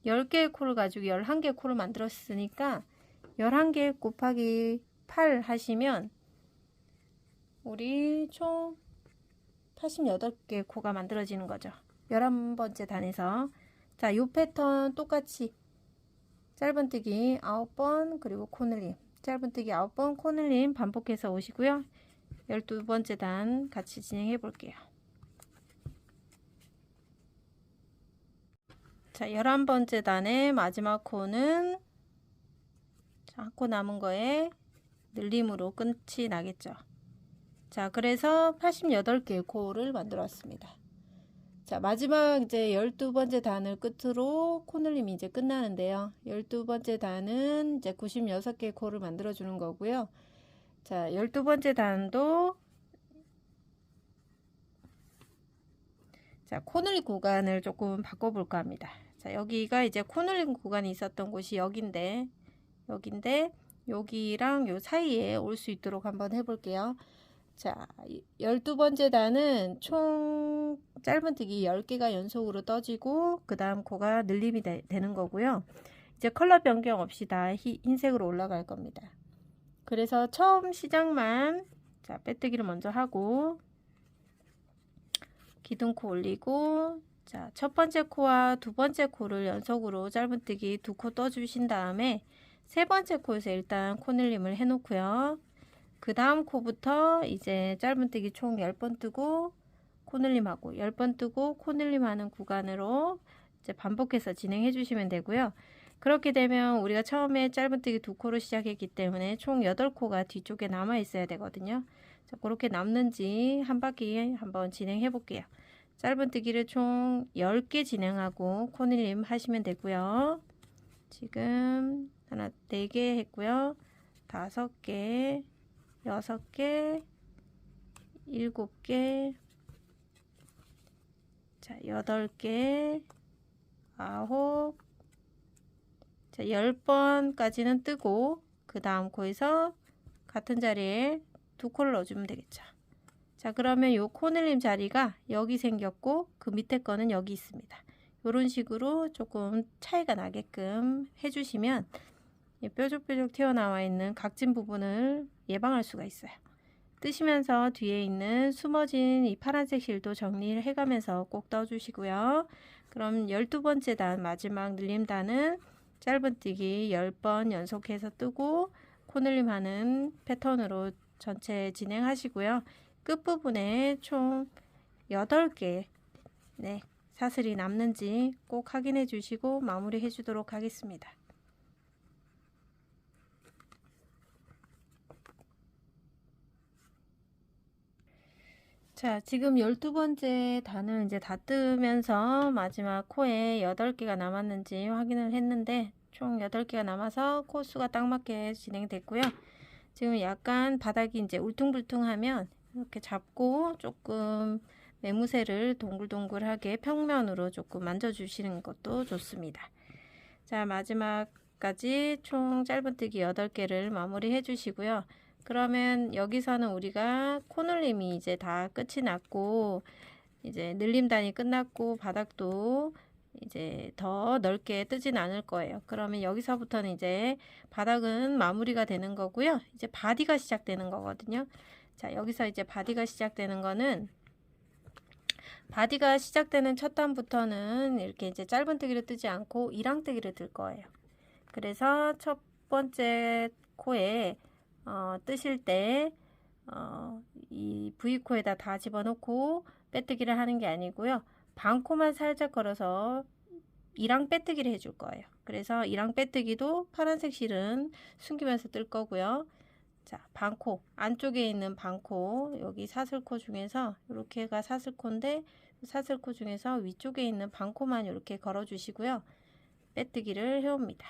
10개의 코를 가지고 11개의 코를 만들었으니까 11개 곱하기 8 하시면 우리 총 88개 코가 만들어지는 거죠. 11번째 단에서. 자, 요 패턴 똑같이 짧은뜨기 9번 그리고 코늘림, 짧은뜨기 9번 코늘림 반복해서 오시고요. 12번째 단 같이 진행해 볼게요. 자, 11번째 단의 마지막 코는 자, 한 코 남은 거에 늘림으로 끝이 나겠죠. 자, 그래서 88개의 코를 만들어 왔습니다. 자, 마지막 이제 12번째 단을 끝으로 코늘림이 이제 끝나는데요. 12번째 단은 이제 96개의 코를 만들어 주는 거고요. 자, 12번째 단도 자, 코늘림 구간을 조금 바꿔볼까 합니다. 자, 여기가 이제 코늘림 구간이 있었던 곳이 여긴데 여기랑 요 사이에 올 수 있도록 한번 해볼게요. 자, 12번째 단은 총 짧은뜨기 10개가 연속으로 떠지고 그 다음 코가 늘림이 되는 거고요. 이제 컬러 변경 없이 다 흰색으로 올라갈 겁니다. 그래서 처음 시작만 자, 빼뜨기를 먼저 하고 기둥코 올리고 자, 첫 번째 코와 두 번째 코를 연속으로 짧은뜨기 2코 떠주신 다음에 세 번째 코에서 일단 코늘림을 해 놓고요. 그 다음 코부터 이제 짧은뜨기 총 10번 뜨고 코늘림하고 10번 뜨고 코늘림하는 구간으로 이제 반복해서 진행해 주시면 되고요. 그렇게 되면 우리가 처음에 짧은뜨기 2코로 시작했기 때문에 총 8코가 뒤쪽에 남아 있어야 되거든요. 자, 그렇게 남는지 한 바퀴 한번 진행해 볼게요. 짧은뜨기를 총 10개 진행하고 코늘림 하시면 되고요. 지금 하나 4개 했고요. 5개 6개 7개 자 8개 9 자 10번까지는 뜨고 그 다음 코에서 같은 자리에 2코를 넣어주면 되겠죠. 자, 그러면 요 코늘림 자리가 여기 생겼고 그 밑에 거는 여기 있습니다. 이런 식으로 조금 차이가 나게끔 해주시면 뾰족뾰족 튀어나와 있는 각진 부분을 예방할 수가 있어요. 뜨시면서 뒤에 있는 숨어진 이 파란색 실도 정리를 해가면서 꼭 떠주시고요. 그럼 12번째 단 마지막 늘림 단은 짧은뜨기 10번 연속해서 뜨고 코늘림 하는 패턴으로 전체 진행하시고요. 끝부분에 총 8개 네, 사슬이 남는지 꼭 확인해 주시고 마무리 해 주도록 하겠습니다. 자, 지금 12번째 단을 이제 다 뜨면서 마지막 코에 8개가 남았는지 확인을 했는데 총 8개가 남아서 코수가 딱 맞게 진행됐고요. 지금 약간 바닥이 이제 울퉁불퉁하면 이렇게 잡고 조금 매무새를 동글동글하게 평면으로 조금 만져주시는 것도 좋습니다. 자, 마지막까지 총 짧은뜨기 8개를 마무리 해주시고요. 그러면 여기서는 우리가 코늘림이 이제 다 끝이 났고 이제 늘림단이 끝났고 바닥도 이제 더 넓게 뜨진 않을 거예요. 그러면 여기서부터는 이제 바닥은 마무리가 되는 거고요. 이제 바디가 시작되는 거거든요. 자, 여기서 이제 바디가 시작되는 거는 바디가 시작되는 첫 단부터는 이렇게 이제 짧은뜨기를 뜨지 않고 이랑뜨기를 뜰 거예요. 그래서 첫 번째 코에 뜨실 때 이 V코에다 다 집어넣고 빼뜨기를 하는 게 아니고요. 반코만 살짝 걸어서 이랑 빼뜨기를 해줄 거예요. 그래서 이랑 빼뜨기도 파란색 실은 숨기면서 뜰 거고요. 자, 반코 안쪽에 있는 반코 여기 사슬코 중에서 이렇게가 사슬코인데 사슬코 중에서 위쪽에 있는 반코만 이렇게 걸어 주시고요. 빼뜨기를 해옵니다.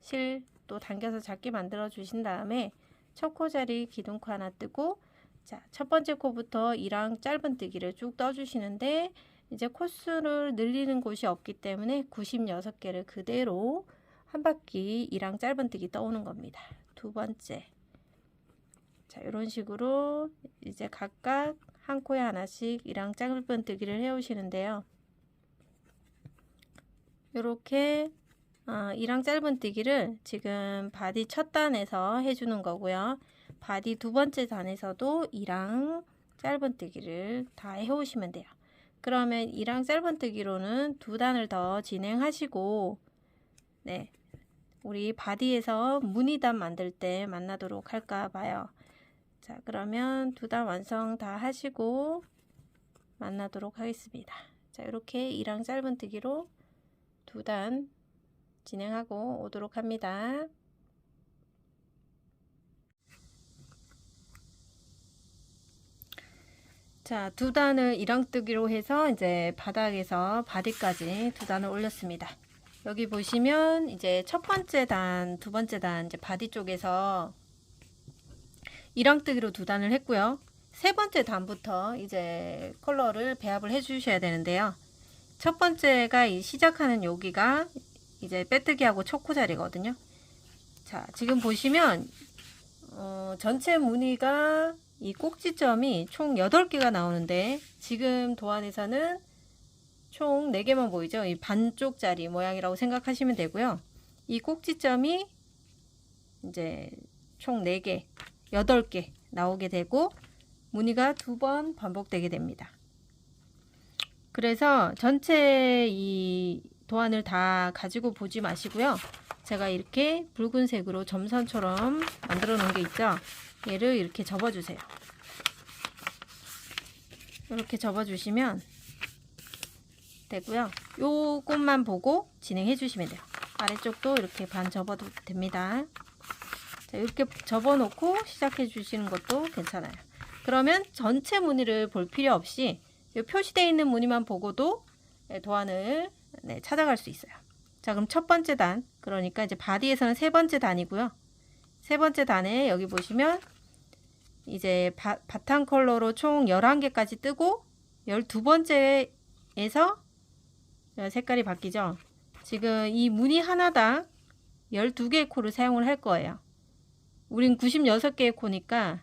실 또 당겨서 작게 만들어 주신 다음에 첫 코 자리 기둥코 하나 뜨고 자, 첫 번째 코부터 이랑 짧은뜨기를 쭉 떠주시는데 이제 코수를 늘리는 곳이 없기 때문에 96개를 그대로 한 바퀴 이랑 짧은뜨기 떠오는 겁니다. 두 번째 자, 이런 식으로 이제 각각 한 코에 하나씩 이랑 짧은뜨기를 해오시는데요. 이렇게 이랑 짧은뜨기를 지금 바디 첫 단에서 해주는 거고요. 바디 두 번째 단에서도 이랑 짧은뜨기를 다 해오시면 돼요. 그러면 이랑 짧은뜨기로는 두 단을 더 진행하시고 네, 우리 바디에서 무늬단 만들 때 만나도록 할까 봐요. 자, 그러면 두 단 완성 다 하시고 만나도록 하겠습니다. 자, 이렇게 이랑 짧은뜨기로 두 단 진행하고 오도록 합니다. 자, 두 단을 이랑뜨기로 해서 이제 바닥에서 바디까지 두 단을 올렸습니다. 여기 보시면 이제 첫 번째 단, 두 번째 단 이제 바디 쪽에서 이랑뜨기로 두 단을 했고요. 세 번째 단부터 이제 컬러를 배합을 해 주셔야 되는데요. 첫 번째가 이 시작하는 여기가 이제 빼뜨기하고 초코 자리거든요. 자, 지금 보시면 전체 무늬가 이 꼭지점이 총 8개가 나오는데 지금 도안에서는 총 4개만 보이죠. 이 반쪽짜리 모양이라고 생각하시면 되고요. 이 꼭지점이 이제 총 4개, 8개 나오게 되고 무늬가 2번 반복되게 됩니다. 그래서 전체 이 도안을 다 가지고 보지 마시고요. 제가 이렇게 붉은색으로 점선처럼 만들어 놓은 게 있죠. 얘를 이렇게 접어주세요. 이렇게 접어주시면 되고요. 요것만 보고 진행해 주시면 돼요. 아래쪽도 이렇게 반 접어도 됩니다. 자, 이렇게 접어 놓고 시작해 주시는 것도 괜찮아요. 그러면 전체 무늬를 볼 필요 없이 표시되어 있는 무늬만 보고도 도안을 찾아갈 수 있어요. 자, 그럼 첫 번째 단, 그러니까 이제 바디에서는 세 번째 단이고요. 세 번째 단에 여기 보시면 이제 바탕 컬러로 총 11개까지 뜨고 12번째에서 색깔이 바뀌죠. 지금 이 무늬 하나당 12개의 코를 사용을 할 거예요. 우린 96개의 코니까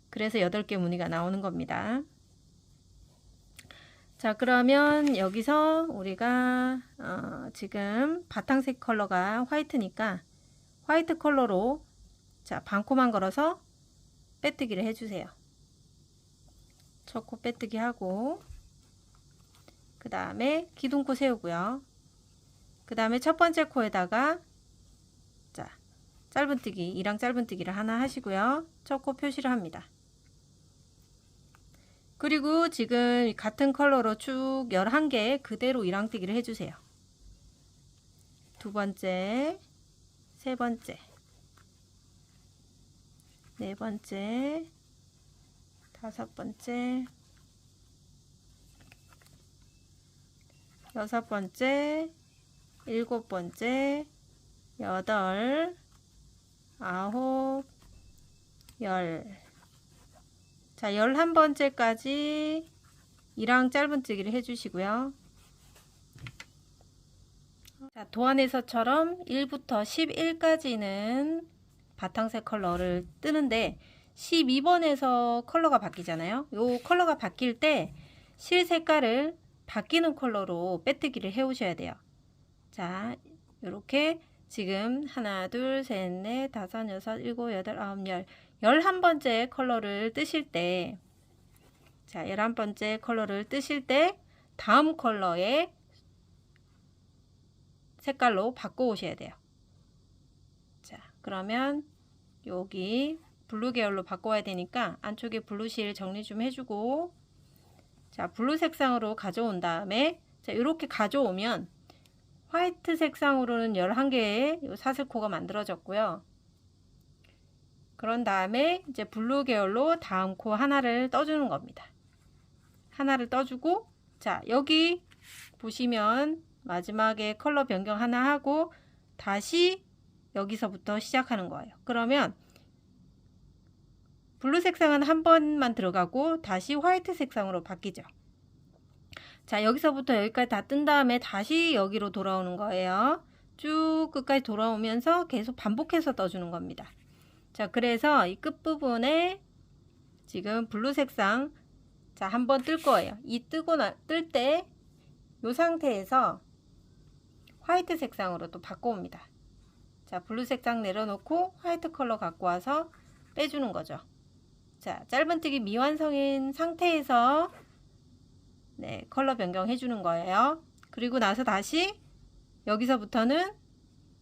그래서 8개 무늬가 나오는 겁니다. 자, 그러면 여기서 우리가 지금 바탕색 컬러가 화이트니까 화이트 컬러로 자, 반코만 걸어서 빼뜨기를 해주세요. 첫 코 빼뜨기 하고 그 다음에 기둥코 세우고요. 그 다음에 첫 번째 코에다가 자, 짧은뜨기, 이랑 짧은뜨기를 하나 하시고요. 첫 코 표시를 합니다. 그리고 지금 같은 컬러로 쭉 11개 그대로 이랑뜨기를 해주세요. 두 번째, 세 번째, 네 번째, 다섯 번째, 여섯 번째, 일곱 번째, 여덟, 아홉, 열. 자, 11번째까지 이랑 짧은뜨기를 해주시고요. 자, 도안에서처럼 1부터 11까지는 바탕색 컬러를 뜨는데 12번에서 컬러가 바뀌잖아요. 요 컬러가 바뀔 때 실 색깔을 바뀌는 컬러로 빼뜨기를 해 오셔야 돼요. 자, 요렇게 지금 하나, 둘, 셋, 넷, 다섯, 여섯, 일곱, 여덟, 아홉, 열 11번째 컬러를 뜨실 때 자, 11번째 컬러를 뜨실 때 다음 컬러의 색깔로 바꿔 오셔야 돼요. 자, 그러면 여기 블루 계열로 바꿔야 되니까 안쪽에 블루 실 정리 좀 해주고 자, 블루 색상으로 가져온 다음에 자, 이렇게 가져오면 화이트 색상으로는 11개의 사슬코가 만들어졌고요. 그런 다음에 이제 블루 계열로 다음 코 하나를 떠주는 겁니다. 하나를 떠주고 자, 여기 보시면 마지막에 컬러 변경 하나 하고 다시 여기서부터 시작하는 거예요. 그러면 블루 색상은 한 번만 들어가고 다시 화이트 색상으로 바뀌죠. 자, 여기서부터 여기까지 다 뜬 다음에 다시 여기로 돌아오는 거예요. 쭉 끝까지 돌아오면서 계속 반복해서 떠주는 겁니다. 자, 그래서 이 끝부분에 지금 블루 색상 자, 한번 뜰 거예요. 이 뜰 때 이 상태에서 화이트 색상으로 또 바꿔옵니다. 자, 블루 색상 내려놓고 화이트 컬러 갖고 와서 빼주는 거죠. 자, 짧은뜨기 미완성인 상태에서 네, 컬러 변경 해주는 거예요. 그리고 나서 다시 여기서부터는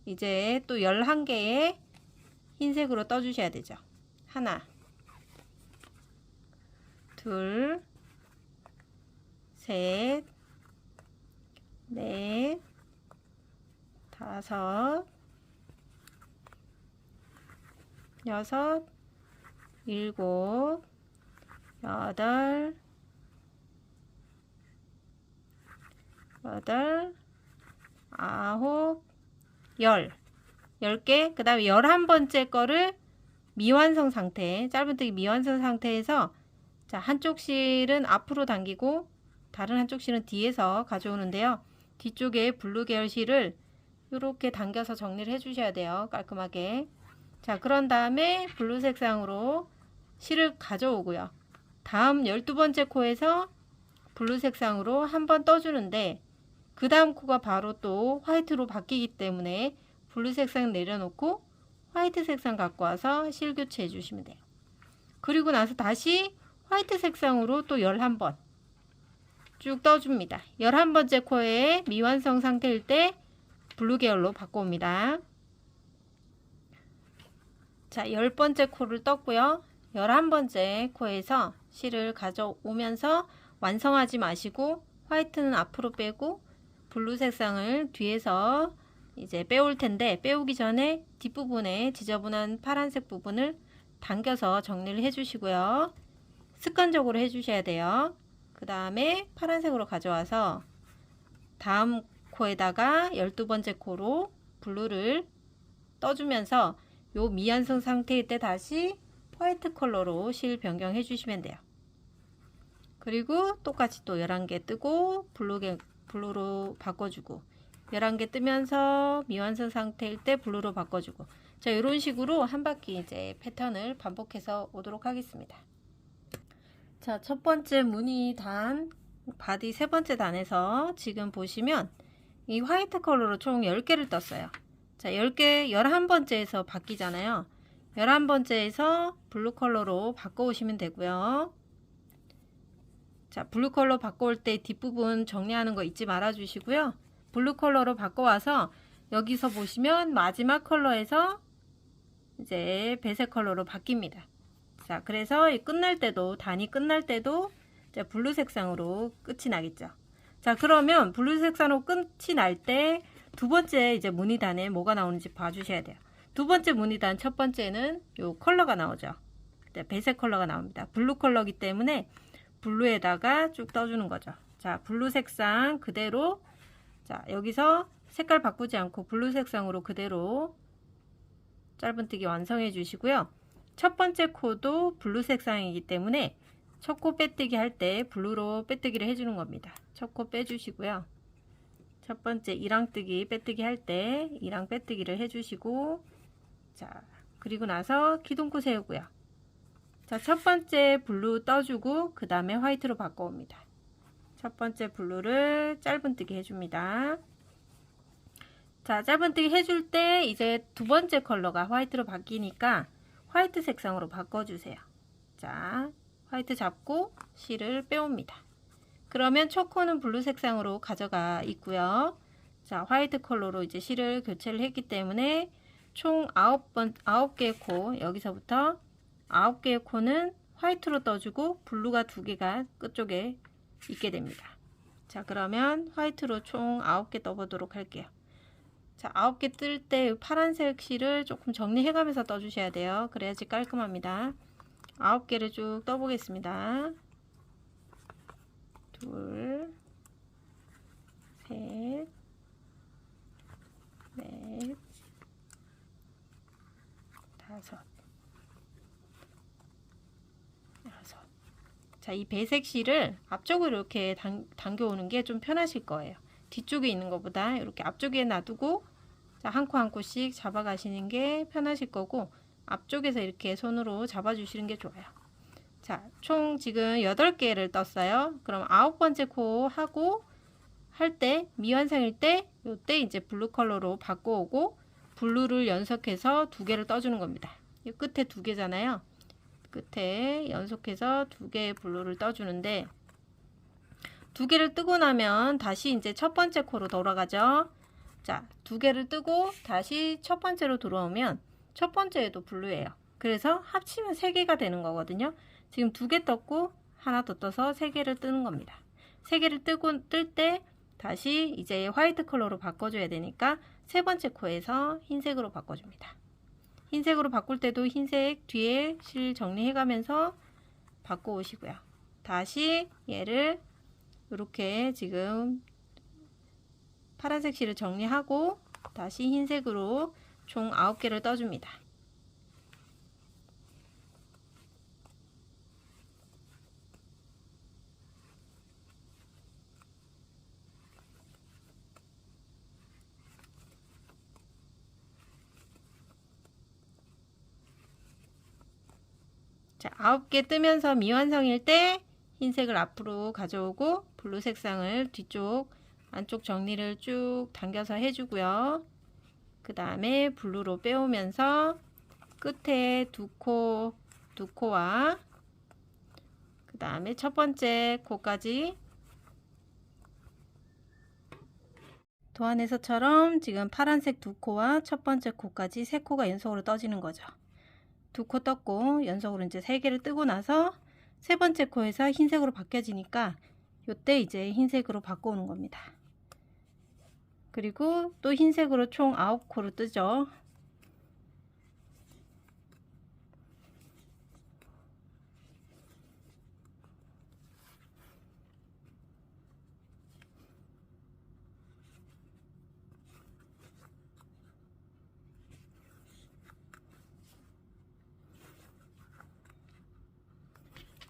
이제 또 11개의 흰색으로 떠주셔야 되죠. 하나, 둘, 셋, 넷, 다섯, 여섯, 일곱, 여덟, 아홉, 10개. 그 다음에 11번째 거를 미완성 상태, 짧은뜨기 미완성 상태에서 자, 한쪽 실은 앞으로 당기고 다른 한쪽 실은 뒤에서 가져오는데요. 뒤쪽에 블루 계열 실을 이렇게 당겨서 정리를 해 주셔야 돼요. 깔끔하게. 자, 그런 다음에 블루 색상으로 실을 가져오고요. 다음 12번째 코에서 블루 색상으로 한번 떠주는데 그 다음 코가 바로 또 화이트로 바뀌기 때문에 블루 색상 내려놓고 화이트 색상 갖고 와서 실 교체해 주시면 돼요. 그리고 나서 다시 화이트 색상으로 또 11번 쭉 떠줍니다. 11번째 코에 미완성 상태일 때 블루 계열로 바꿔옵니다. 자, 10번째 코를 떴고요. 11번째 코에서 실을 가져오면서 완성하지 마시고 화이트는 앞으로 빼고 블루 색상을 뒤에서 이제 빼올 텐데 빼오기 전에 뒷부분에 지저분한 파란색 부분을 당겨서 정리를 해 주시고요. 습관적으로 해 주셔야 돼요. 그 다음에 파란색으로 가져와서 다음 코에다가 12번째 코로 블루를 떠주면서 요 미완성 상태일 때 다시 화이트 컬러로 실 변경해 주시면 돼요. 그리고 똑같이 또 11개 뜨고 블루로 바꿔주고 11개 뜨면서 미완성 상태일 때 블루로 바꿔주고 자, 이런 식으로 한 바퀴 이제 패턴을 반복해서 오도록 하겠습니다. 자, 첫 번째 무늬 단 바디 세 번째 단에서 지금 보시면 이 화이트 컬러로 총 10개를 떴어요. 자, 10개 11번째에서 바뀌잖아요. 11번째에서 블루 컬러로 바꿔오시면 되고요. 자, 블루 컬러 바꿔올 때 뒷부분 정리하는 거 잊지 말아 주시고요. 블루 컬러로 바꿔와서 여기서 보시면 마지막 컬러에서 이제 배색 컬러로 바뀝니다. 자, 그래서 끝날 때도 단이 끝날 때도 이제 블루 색상으로 끝이 나겠죠. 자, 그러면 블루 색상으로 끝이 날 때 두 번째 이제 무늬단에 뭐가 나오는지 봐주셔야 돼요. 두 번째 무늬단 첫 번째는 요 컬러가 나오죠. 배색 컬러가 나옵니다. 블루 컬러기 때문에 블루에다가 쭉 떠주는 거죠. 자, 블루 색상 그대로 자, 여기서 색깔 바꾸지 않고 블루 색상으로 그대로 짧은뜨기 완성해 주시고요. 첫 번째 코도 블루 색상이기 때문에 첫 코 빼뜨기 할 때 블루로 빼뜨기를 해주는 겁니다. 첫 코 빼주시고요. 첫 번째 이랑뜨기 빼뜨기 할 때 이랑 빼뜨기를 해주시고 자, 그리고 나서 기둥코 세우고요. 자, 첫 번째 블루 떠주고 그 다음에 화이트로 바꿔옵니다. 첫 번째 블루를 짧은뜨기 해줍니다. 자, 짧은뜨기 해줄 때 이제 두 번째 컬러가 화이트로 바뀌니까 화이트 색상으로 바꿔주세요. 자, 화이트 잡고 실을 빼옵니다. 그러면 첫 코는 블루 색상으로 가져가 있고요. 자, 화이트 컬러로 이제 실을 교체를 했기 때문에 총 9개의 코, 여기서부터 9개의 코는 화이트로 떠주고 블루가 2개가 끝쪽에 있게 됩니다. 자, 그러면 화이트로 총 9개 떠보도록 할게요. 자, 9개 뜰 때 파란색 실을 조금 정리해 가면서 떠주셔야 돼요. 그래야지 깔끔합니다. 9개를 쭉 떠보겠습니다. 둘, 셋, 넷, 다섯, 여섯. 자, 이 배색 실을 앞쪽으로 이렇게 당겨오는 게 좀 편하실 거예요. 뒤쪽에 있는 것보다 이렇게 앞쪽에 놔두고 자, 한 코 한 코씩 잡아가시는 게 편하실 거고 앞쪽에서 이렇게 손으로 잡아주시는 게 좋아요. 자, 총 지금 8개를 떴어요. 그럼 9번째 코 하고 할 때 미완성일 때 요때 이제 블루 컬러로 바꿔오고 블루를 연속해서 2개를 떠주는 겁니다. 이 끝에 2개잖아요. 끝에 연속해서 2개의 블루를 떠주는데 2개를 뜨고 나면 다시 이제 첫 번째 코로 돌아가죠. 자, 2개를 뜨고 다시 첫 번째로 들어오면 첫 번째에도 블루예요. 그래서 합치면 3개가 되는 거거든요. 지금 2개 떴고 하나 더 떠서 3개를 뜨는 겁니다. 3개를 뜰 때 다시 이제 화이트 컬러로 바꿔줘야 되니까 세 번째 코에서 흰색으로 바꿔줍니다. 흰색으로 바꿀 때도 흰색 뒤에 실 정리해 가면서 바꿔오시고요. 다시 얘를 이렇게 지금 파란색 실을 정리하고 다시 흰색으로 총 9개를 떠줍니다. 자, 9개 뜨면서 미완성일 때 흰색을 앞으로 가져오고 블루 색상을 뒤쪽 안쪽 정리를 쭉 당겨서 해주고요. 그 다음에 블루로 빼오면서 끝에 두 코와 그 다음에 첫 번째 코까지 도안에서처럼 지금 파란색 두 코와 첫 번째 코까지 세 코가 연속으로 떠지는 거죠. 두 코 떴고 연속으로 이제 3개를 뜨고 나서 세 번째 코에서 흰색으로 바뀌어지니까 요때 이제 흰색으로 바꿔오는 겁니다. 그리고 또 흰색으로 총 9코로 뜨죠.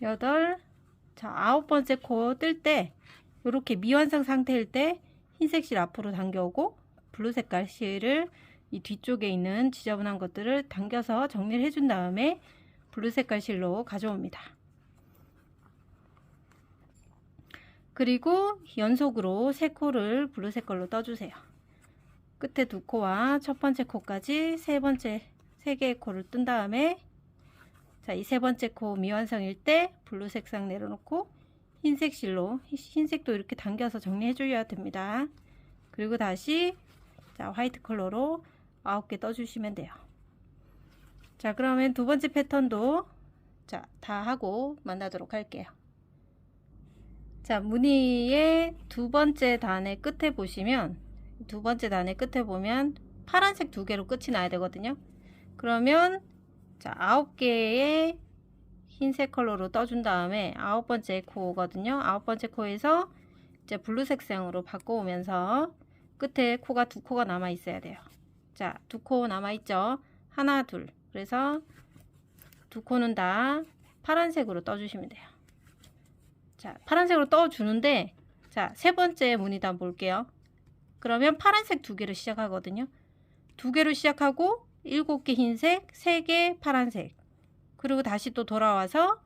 여덟. 자, 9번째 코 뜰 때 이렇게 미완성 상태일 때 흰색 실 앞으로 당겨오고 블루 색깔 실을 이 뒤쪽에 있는 지저분한 것들을 당겨서 정리를 해준 다음에 블루 색깔 실로 가져옵니다. 그리고 연속으로 3코를 블루 색깔로 떠주세요. 끝에 두 코와 첫 번째 코까지 세 개의 코를 뜬 다음에 자, 이 세 번째 코 미완성일 때 블루 색상 내려놓고 흰색 실로 흰색도 이렇게 당겨서 정리해 줘야 됩니다. 그리고 다시 자, 화이트 컬러로 9개 떠주시면 돼요. 자, 그러면 두 번째 패턴도 자, 다 하고 만나도록 할게요. 자, 무늬의 두 번째 단의 끝에 보시면 두 번째 단의 끝에 보면 파란색 2개로 끝이 나야 되거든요. 그러면 자, 9개의 흰색 컬러로 떠준 다음에 9번째 코거든요. 9번째 코에서 이제 블루 색상으로 바꿔오면서 끝에 코가 2코가 남아 있어야 돼요. 자, 2코 남아 있죠. 하나, 둘. 그래서 2코는 다 파란색으로 떠주시면 돼요. 자, 파란색으로 떠주는데 자, 세 번째 무늬도 한번 볼게요. 그러면 파란색 2개로 시작하거든요. 2개로 시작하고 7개 흰색, 3개 파란색. 그리고 다시 또 돌아와서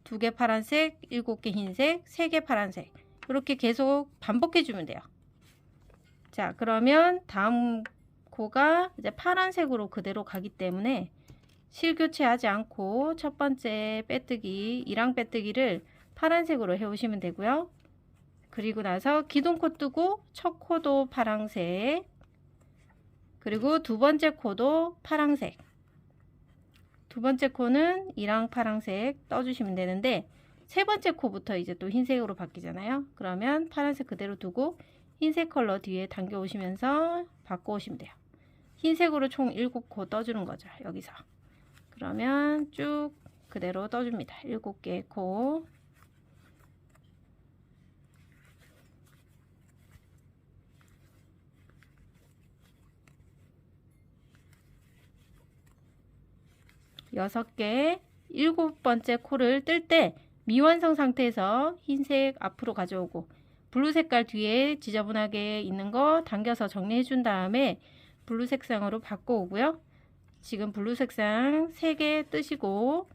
2개 파란색, 7개 흰색, 3개 파란색. 이렇게 계속 반복해 주면 돼요. 자, 그러면 다음 코가 이제 파란색으로 그대로 가기 때문에 실 교체하지 않고 첫 번째 빼뜨기, 1항 빼뜨기를 파란색으로 해 오시면 되고요. 그리고 나서 기둥코 뜨고 첫 코도 파란색, 그리고 두 번째 코도 파란색, 두 번째 코는 1항 파란색 떠주시면 되는데 세 번째 코부터 이제 또 흰색으로 바뀌잖아요. 그러면 파란색 그대로 두고 흰색 컬러 뒤에 당겨 오시면서 바꿔 오시면 돼요. 흰색으로 총 7코 떠주는 거죠. 여기서. 그러면 쭉 그대로 떠줍니다. 7개의 코. 여섯 개, 7번째 코를 뜰 때 미완성 상태에서 흰색 앞으로 가져오고 블루 색깔 뒤에 지저분하게 있는 거 당겨서 정리해 준 다음에 블루 색상으로 바꿔오고요. 지금 블루 색상 3개 뜨시고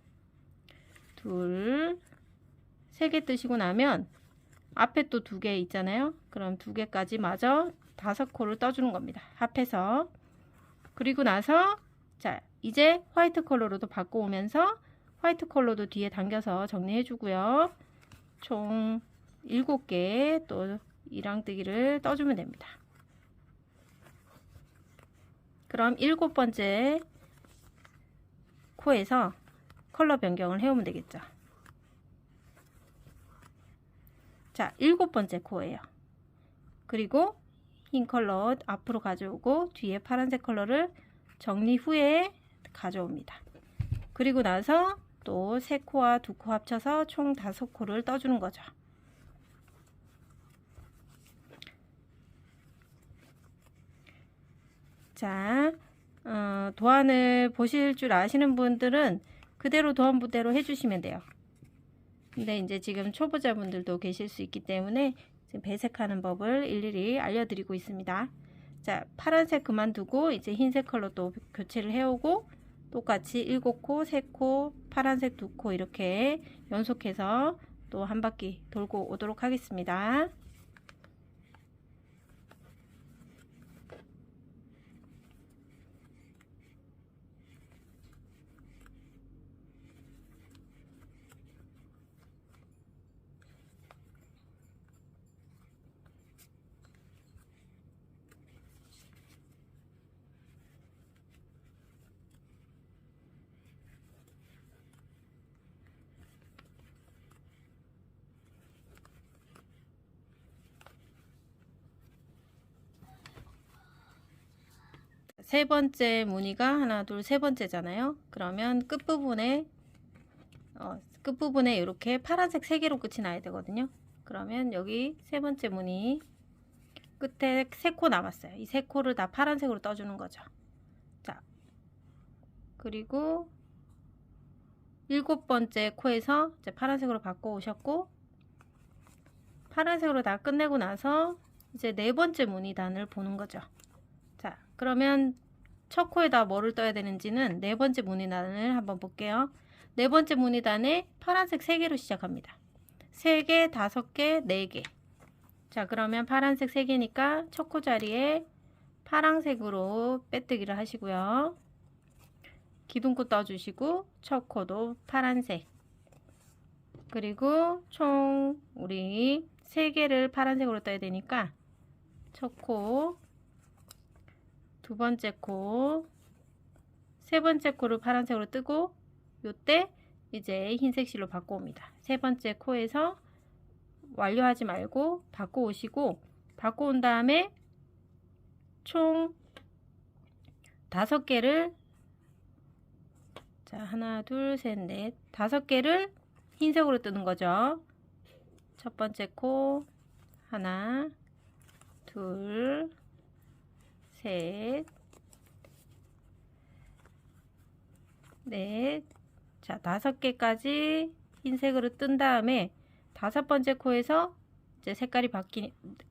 3개 뜨시고 나면 앞에 또 2개 있잖아요. 그럼 2개까지 마저 5코를 떠주는 겁니다. 합해서. 그리고 나서 자, 이제 화이트 컬러로도 바꿔오면서 화이트 컬러도 뒤에 당겨서 정리해 주고요. 총 7개 또 1항뜨기를 떠주면 됩니다. 그럼 7번째 코에서 컬러 변경을 해오면 되겠죠. 자, 7번째 코예요. 그리고 흰 컬러 앞으로 가져오고 뒤에 파란색 컬러를 정리 후에 가져옵니다. 그리고 나서 또 3코와 2코 합쳐서 총 5코를 떠주는 거죠. 자, 도안을 보실 줄 아시는 분들은 그대로 도안부대로 해주시면 돼요. 근데 이제 지금 초보자분들도 계실 수 있기 때문에 지금 배색하는 법을 일일이 알려드리고 있습니다. 자, 파란색 그만두고 이제 흰색 컬러 또 교체를 해오고 똑같이 7코, 3코, 파란색 2코 이렇게 연속해서 또 한 바퀴 돌고 오도록 하겠습니다. 세 번째 무늬가 하나, 둘, 세 번째잖아요. 그러면 끝부분에 이렇게 파란색 3개로 끝이 나야 되거든요. 그러면 여기 세 번째 무늬 끝에 3코 남았어요. 이 3코를 다 파란색으로 떠주는 거죠. 자, 그리고 7번째 코에서 이제 파란색으로 바꿔 오셨고, 파란색으로 다 끝내고 나서 이제 4번째 무늬단을 보는 거죠. 자, 그러면 첫 코에다 뭐를 떠야 되는지는 4번째 무늬단을 한번 볼게요. 4번째 무늬단에 파란색 3개로 시작합니다. 3개, 5개, 4개. 자, 그러면 파란색 3개니까 첫 코 자리에 파란색으로 빼뜨기를 하시고요. 기둥코 떠주시고 첫 코도 파란색. 그리고 총 우리 3개를 파란색으로 떠야 되니까 첫 코, 두 번째 코, 세 번째 코를 파란색으로 뜨고 요때 이제 흰색 실로 바꿔옵니다. 세 번째 코에서 완료하지 말고 바꿔오시고, 바꿔온 다음에 총 5개를, 자, 하나, 둘, 셋, 넷, 5개를 흰색으로 뜨는 거죠. 첫 번째 코, 하나, 둘, 셋, 넷. 자, 5개까지 흰색으로 뜬 다음에 5번째 코에서 이제 색깔이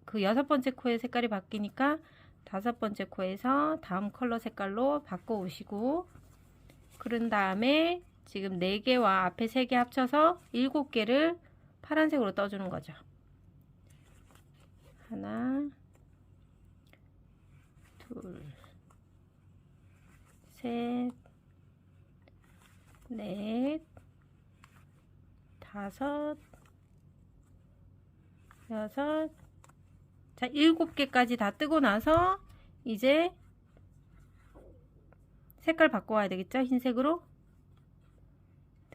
그 6번째 코의 색깔이 바뀌니까 5번째 코에서 다음 컬러 색깔로 바꿔 오시고, 그런 다음에 지금 4개와 앞에 3개 합쳐서 7개를 파란색으로 떠주는 거죠. 하나, 둘, 셋, 넷, 5, 6. 자, 7개까지 다 뜨고 나서 이제 색깔 바꿔와야 되겠죠? 흰색으로.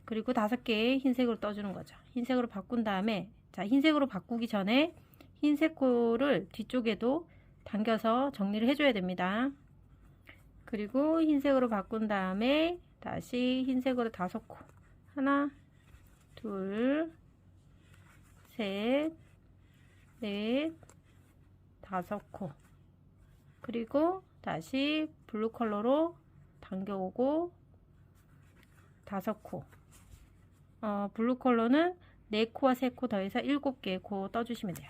그리고 5개의 흰색으로 떠주는 거죠. 흰색으로 바꾼 다음에, 자, 흰색으로 바꾸기 전에 흰색 코를 뒤쪽에도 당겨서 정리를 해줘야 됩니다. 그리고 흰색으로 바꾼 다음에 다시 흰색으로 5코. 하나, 둘, 셋, 넷, 5코. 그리고 다시 블루 컬러로 당겨오고 5코. 블루 컬러는 4코와 3코 더해서 7개의 코 떠주시면 돼요.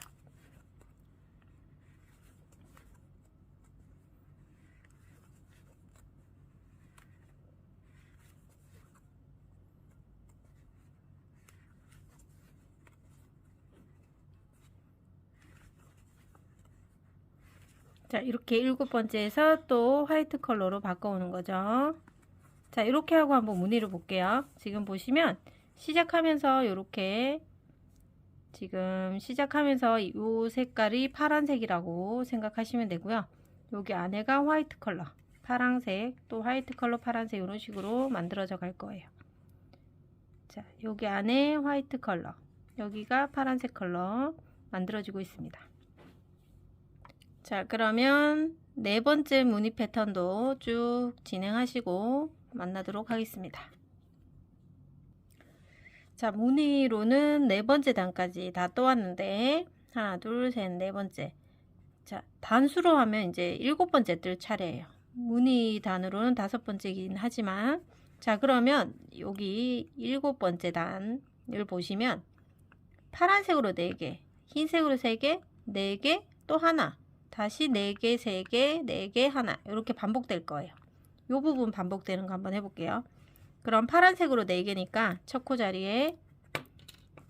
자, 이렇게 7번째에서 또 화이트 컬러로 바꿔오는 거죠. 자, 이렇게 하고 한번 무늬를 볼게요. 지금 보시면 시작하면서 이렇게, 지금 시작하면서 이 색깔이 파란색이라고 생각하시면 되고요. 여기 안에가 화이트 컬러, 파란색, 또 화이트 컬러, 파란색, 이런 식으로 만들어져 갈 거예요. 자, 여기 안에 화이트 컬러, 여기가 파란색 컬러 만들어지고 있습니다. 자, 그러면 4번째 무늬 패턴도 쭉 진행하시고 만나도록 하겠습니다. 자, 무늬로는 네 번째 단까지 다 떠왔는데 하나, 둘, 셋, 네 번째. 자, 단수로 하면 이제 일곱 번째 뜰 차례예요. 무늬 단으로는 다섯 번째이긴 하지만, 자, 그러면 여기 일곱 번째 단을 보시면 파란색으로 4개, 흰색으로 3개, 4개, 또 하나, 다시 4개, 3개, 4개, 하나, 이렇게 반복될 거예요. 이 부분 반복되는 거 한번 해볼게요. 그럼 파란색으로 4개니까 첫 코 자리에,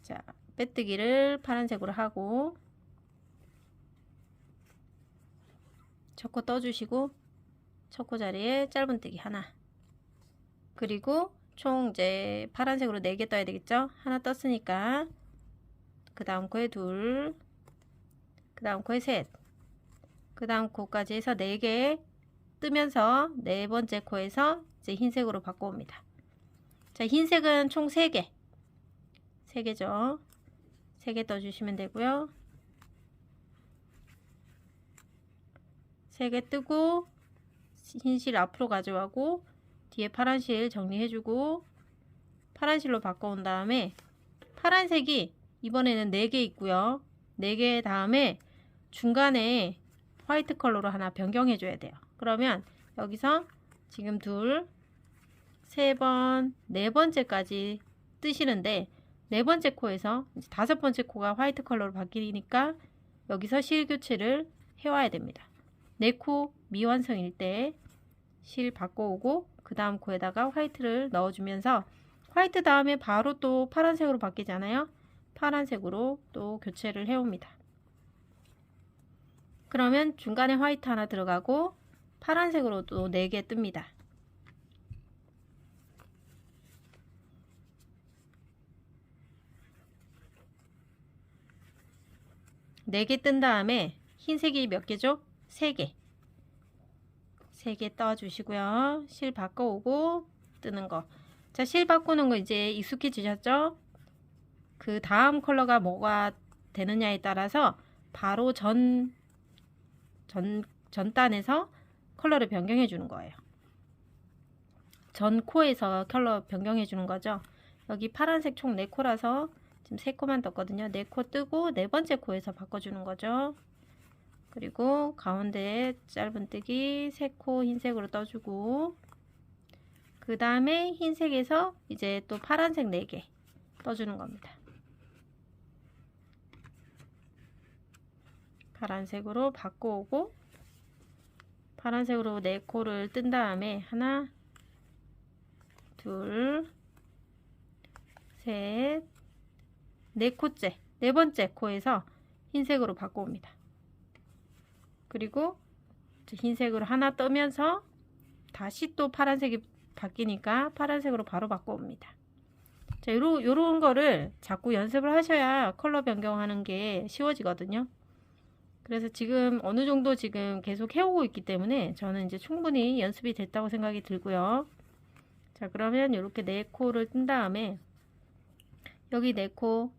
자, 빼뜨기를 파란색으로 하고 첫 코 떠주시고 첫 코 자리에 짧은뜨기 하나, 그리고 총 이제 파란색으로 4개 떠야 되겠죠. 하나 떴으니까 그 다음 코에 둘, 그 다음 코에 셋, 그 다음 코까지 해서 4개 뜨면서 네 번째 코에서 이제 흰색으로 바꿔옵니다. 자, 흰색은 총 3개, 3개죠. 3개 떠주시면 되고요. 3개 뜨고 흰실 앞으로 가져가고 뒤에 파란실 정리해주고 파란실로 바꿔온 다음에 파란색이 이번에는 4개 있고요. 4개 다음에 중간에 화이트 컬러로 하나 변경해줘야 돼요. 그러면 여기서 지금 둘, 세 번, 네 번째까지 뜨시는데 네 번째 코에서 이제 다섯 번째 코가 화이트 컬러로 바뀌니까 여기서 실 교체를 해와야 됩니다. 네 코 미완성일 때 실 바꿔오고 그 다음 코에다가 화이트를 넣어주면서 화이트 다음에 바로 또 파란색으로 바뀌잖아요. 파란색으로 또 교체를 해옵니다. 그러면 중간에 화이트 하나 들어가고 파란색으로 또 4개 뜹니다. 네 개 뜬 다음에 흰색이 몇 개죠? 3개. 3개 떠주시고요. 실 바꿔오고 뜨는 거. 자, 실 바꾸는 거 이제 익숙해지셨죠? 그 다음 컬러가 뭐가 되느냐에 따라서 바로 전단에서 컬러를 변경해 주는 거예요. 전 코에서 컬러 변경해 주는 거죠. 여기 파란색 총 4코라서 지금 3코만 떴거든요. 4코 뜨고 네 번째 코에서 바꿔주는 거죠. 그리고 가운데에 짧은뜨기 3코 흰색으로 떠주고 그 다음에 흰색에서 이제 또 파란색 4개 떠주는 겁니다. 파란색으로 바꿔오고 파란색으로 4코를 뜬 다음에 하나, 둘, 셋, 4코째, 네 번째 코에서 흰색으로 바꿔옵니다. 그리고 흰색으로 하나 떠면서 다시 또 파란색이 바뀌니까 파란색으로 바로 바꿔옵니다. 자, 요런 거를 자꾸 연습을 하셔야 컬러 변경하는 게 쉬워지거든요. 그래서 지금 어느 정도 지금 계속 해오고 있기 때문에 저는 이제 충분히 연습이 됐다고 생각이 들고요. 자, 그러면 이렇게 4코를 뜬 다음에 여기 4코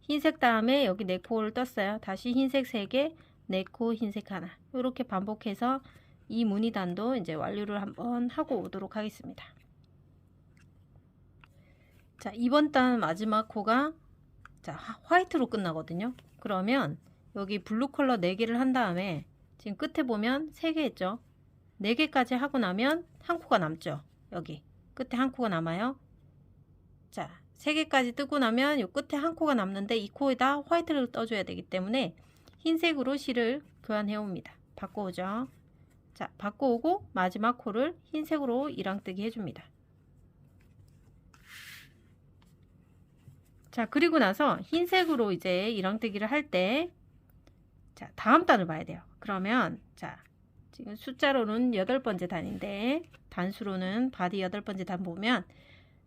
흰색 다음에 여기 4코를 떴어요. 다시 흰색 3개, 4코 흰색 하나, 이렇게 반복해서 이 무늬단도 이제 완료를 한번 하고 오도록 하겠습니다. 자, 이번 단 마지막 코가 자, 화이트로 끝나거든요. 그러면 여기 블루 컬러 4개를 한 다음에 지금 끝에 보면 3개 했죠. 4개까지 하고 나면 한 코가 남죠. 여기 끝에 한 코가 남아요. 자, 3개까지 뜨고 나면 요 끝에 한 코가 남는데 이 코에다 화이트를 떠줘야 되기 때문에 흰색으로 실을 교환해 옵니다. 바꿔오죠. 자, 바꿔오고 마지막 코를 흰색으로 이랑뜨기 해줍니다. 자, 그리고 나서 흰색으로 이제 이랑뜨기를 할 때 자, 다음 단을 봐야 돼요. 그러면 자, 지금 숫자로는 8번째 단인데 단수로는 바디 8번째 단 보면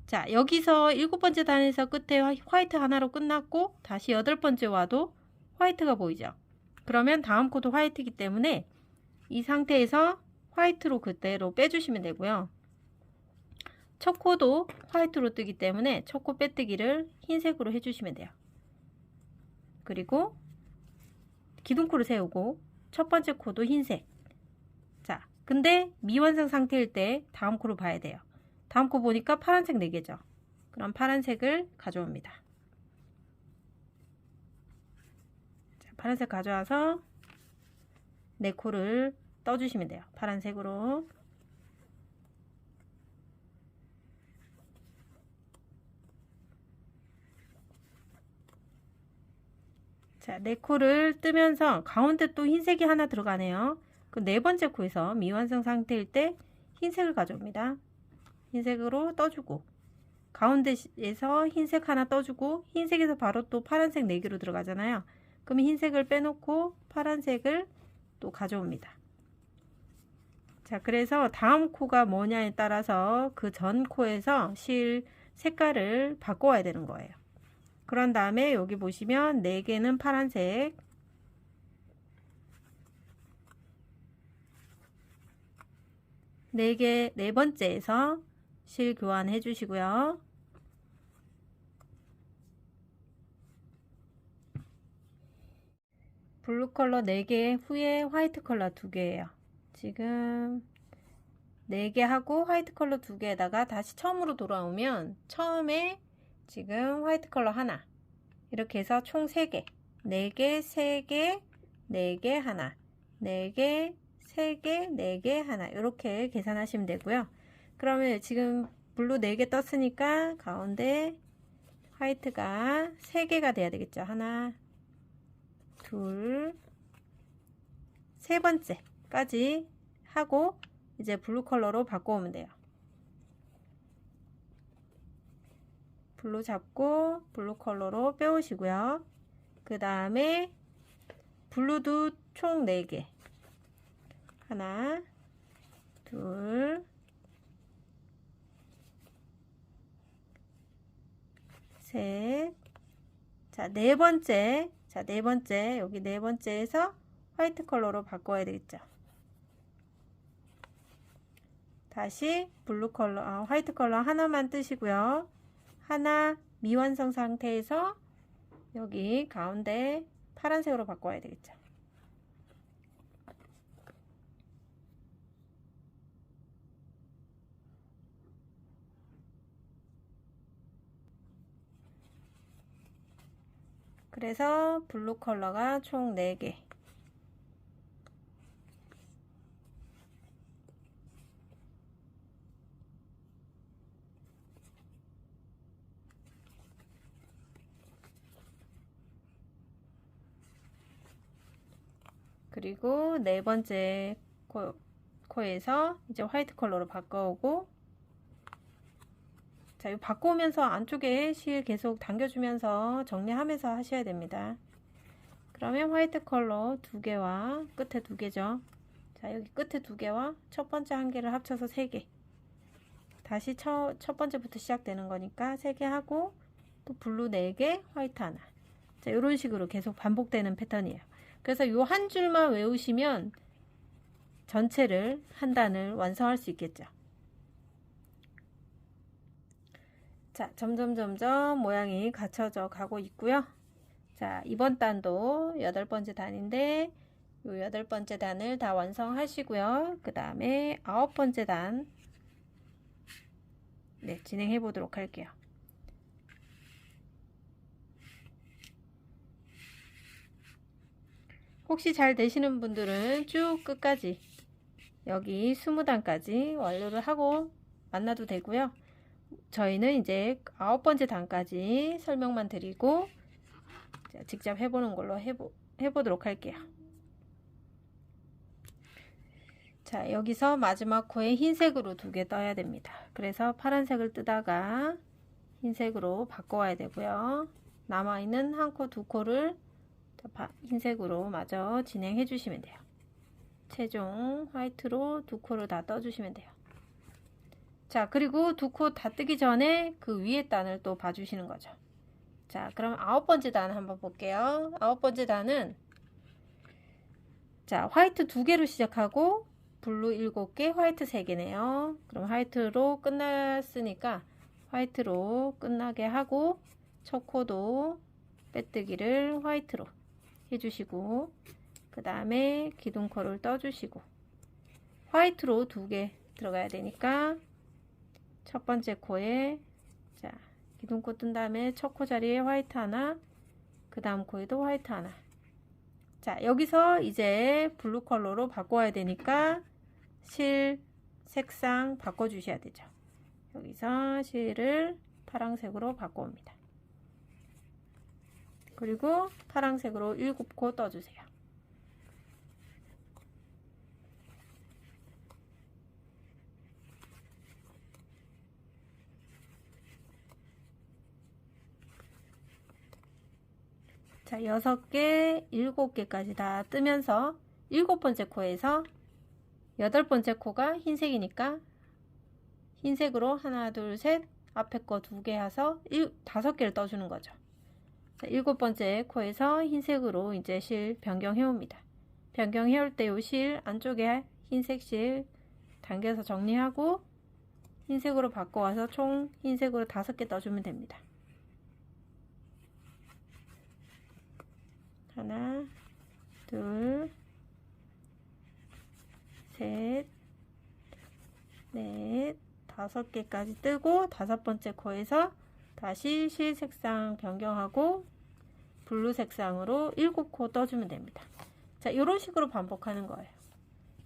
자, 여기서 7번째 단에서 끝에 화이트 하나로 끝났고 다시 8번째 와도 화이트가 보이죠. 그러면 다음 코도 화이트이기 때문에 이 상태에서 화이트로 그대로 빼주시면 되고요. 첫 코도 화이트로 뜨기 때문에 첫 코 빼뜨기를 흰색으로 해주시면 돼요. 그리고 기둥코를 세우고 첫 번째 코도 흰색. 자, 근데 미완성 상태일 때 다음 코를 봐야 돼요. 다음 코 보니까 파란색 4개죠. 그럼 파란색을 가져옵니다. 자, 파란색 가져와서 네 코를 떠주시면 돼요. 파란색으로. 자, 네 코를 뜨면서 가운데 또 흰색이 하나 들어가네요. 그 네 번째 코에서 미완성 상태일 때 흰색을 가져옵니다. 흰색으로 떠주고 가운데에서 흰색 하나 떠주고 흰색에서 바로 또 파란색 4개로 들어가잖아요. 그럼 흰색을 빼놓고 파란색을 또 가져옵니다. 자, 그래서 다음 코가 뭐냐에 따라서 그 전 코에서 실 색깔을 바꿔야 되는 거예요. 그런 다음에 여기 보시면 4개는 파란색, 네 번째에서 실 교환해 주시고요. 블루 컬러 4개 후에 화이트 컬러 2개예요. 지금 4개 하고 화이트 컬러 2개에다가 다시 처음으로 돌아오면 처음에 지금 화이트 컬러 하나 이렇게 해서 총 3개 4개, 3개, 4개 하나 4개, 3개, 4개 하나 이렇게 계산하시면 되고요. 그러면 지금 블루 4개 떴으니까 가운데 화이트가 3개가 돼야 되겠죠. 하나 둘, 세 번째까지 하고 이제 블루 컬러로 바꿔오면 돼요. 블루 잡고 블루 컬러로 빼오시고요. 그 다음에 블루도 총 4개 하나 둘 셋 자, 네 번째 여기 네 번째에서 화이트 컬러로 바꿔야 되겠죠. 다시 블루 컬러, 화이트 컬러 하나만 뜨시고요. 하나 미완성 상태에서 여기 가운데 파란색으로 바꿔야 되겠죠. 그래서 블루 컬러가 총 4개. 그리고 네 번째 코에서 이제 화이트 컬러로 바꿔오고, 자, 이 바꿔오면서 안쪽에 실 계속 당겨주면서 정리하면서 하셔야 됩니다. 그러면 화이트 컬러 2개와 끝에 2개죠. 자, 여기 끝에 2개와 첫 번째 1개를 합쳐서 3개. 다시 첫 번째부터 시작되는 거니까 3개 하고 또 블루 4개, 화이트 하나. 자, 이런 식으로 계속 반복되는 패턴이에요. 그래서 이 한 줄만 외우시면 전체를 한 단을 완성할 수 있겠죠. 자, 점점 모양이 갖춰져 가고 있고요. 자, 이번 단도 8번째 단인데 이 8번째 단을 다 완성하시고요. 그 다음에 9번째 단 진행해 보도록 할게요. 혹시 잘 되시는 분들은 쭉 끝까지 여기 20단까지 완료를 하고 만나도 되고요. 저희는 이제 9번째 단까지 설명만 드리고 직접 해보는 걸로 해보도록 할게요. 자, 여기서 마지막 코에 흰색으로 2개 떠야 됩니다. 그래서 파란색을 뜨다가 흰색으로 바꿔와야 되고요. 남아있는 한 코, 2코를 흰색으로 마저 진행해 주시면 돼요. 최종 화이트로 2코를 다 떠주시면 돼요. 자, 그리고 2코 다 뜨기 전에 그 위에 단을 또 봐주시는 거죠. 자, 그럼 9번째 단 한번 볼게요. 9번째 단은 자, 화이트 2개로 시작하고 블루 7개, 화이트 3개네요. 그럼 화이트로 끝났으니까 화이트로 끝나게 하고 첫 코도 빼뜨기를 화이트로 해주시고 그 다음에 기둥코를 떠주시고 화이트로 2개 들어가야 되니까 첫 번째 코에 자 기둥코 뜬 다음에 첫 코 자리에 화이트 하나, 그 다음 코에도 화이트 하나. 자, 여기서 이제 블루 컬러로 바꿔야 되니까 실 색상 바꿔주셔야 되죠. 여기서 실을 파란색으로 바꿔옵니다. 그리고 파란색으로 7코 떠주세요. 자, 6개, 7개까지 다 뜨면서 7번째 코에서 8번째 코가 흰색이니까 흰색으로 하나, 둘, 셋, 앞에 거 2개 해서 5개를 떠주는 거죠. 자, 7번째 코에서 흰색으로 이제 실 변경해 옵니다. 변경해 올 때 요 실 안쪽에 흰색 실 당겨서 정리하고 흰색으로 바꿔와서 총 흰색으로 5개 떠주면 됩니다. 하나, 둘, 셋, 넷, 5개까지 뜨고 5번째 코에서 다시 실 색상 변경하고 블루 색상으로 7코 떠주면 됩니다. 자, 이런 식으로 반복하는 거예요.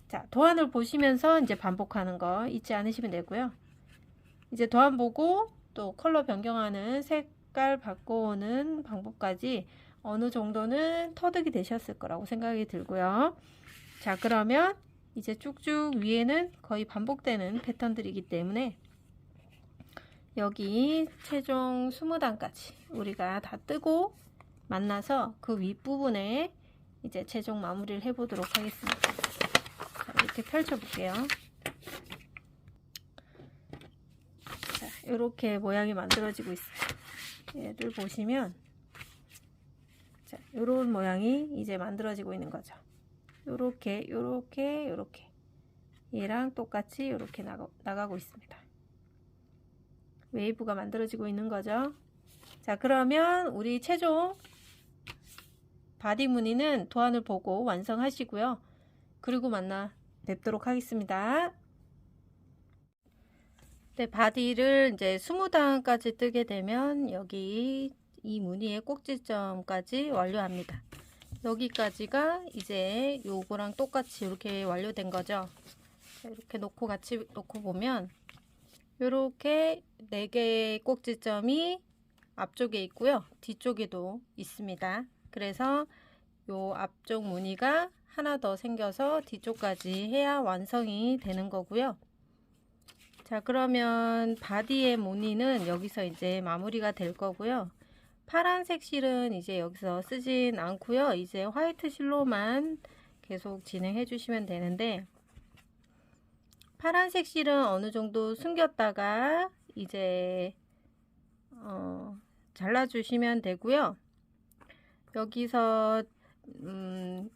자, 도안을 보시면서 이제 반복하는 거 잊지 않으시면 되고요. 이제 도안 보고 또 컬러 변경하는 색깔 바꿔오는 방법까지 어느 정도는 터득이 되셨을 거라고 생각이 들고요. 자, 그러면 이제 쭉쭉 위에는 거의 반복되는 패턴들이기 때문에 여기 최종 20단까지 우리가 다 뜨고 만나서 그 윗부분에 이제 최종 마무리를 해보도록 하겠습니다. 자, 이렇게 펼쳐 볼게요. 자, 이렇게 모양이 만들어지고 있어요. 얘를 보시면 자, 이런 모양이 이제 만들어지고 있는 거죠. 요렇게 얘랑 똑같이 이렇게 나가고 있습니다. 웨이브가 만들어지고 있는 거죠. 자, 그러면 우리 최종 바디 무늬는 도안을 보고 완성하시고요. 그리고 만나 뵙도록 하겠습니다. 네, 바디를 이제 20단까지 뜨게 되면 여기 이 무늬의 꼭지점까지 완료합니다. 여기까지가 이제 요거랑 똑같이 이렇게 완료된 거죠. 이렇게 놓고 같이 놓고 보면 이렇게 4개의 꼭지점이 앞쪽에 있고요. 뒤쪽에도 있습니다. 그래서 요 앞쪽 무늬가 하나 더 생겨서 뒤쪽까지 해야 완성이 되는 거고요. 자, 그러면 바디의 무늬는 여기서 이제 마무리가 될 거고요. 파란색 실은 이제 여기서 쓰진 않고요. 이제 화이트 실로만 계속 진행해 주시면 되는데, 파란색 실은 어느 정도 숨겼다가 이제 잘라 주시면 되고요. 여기서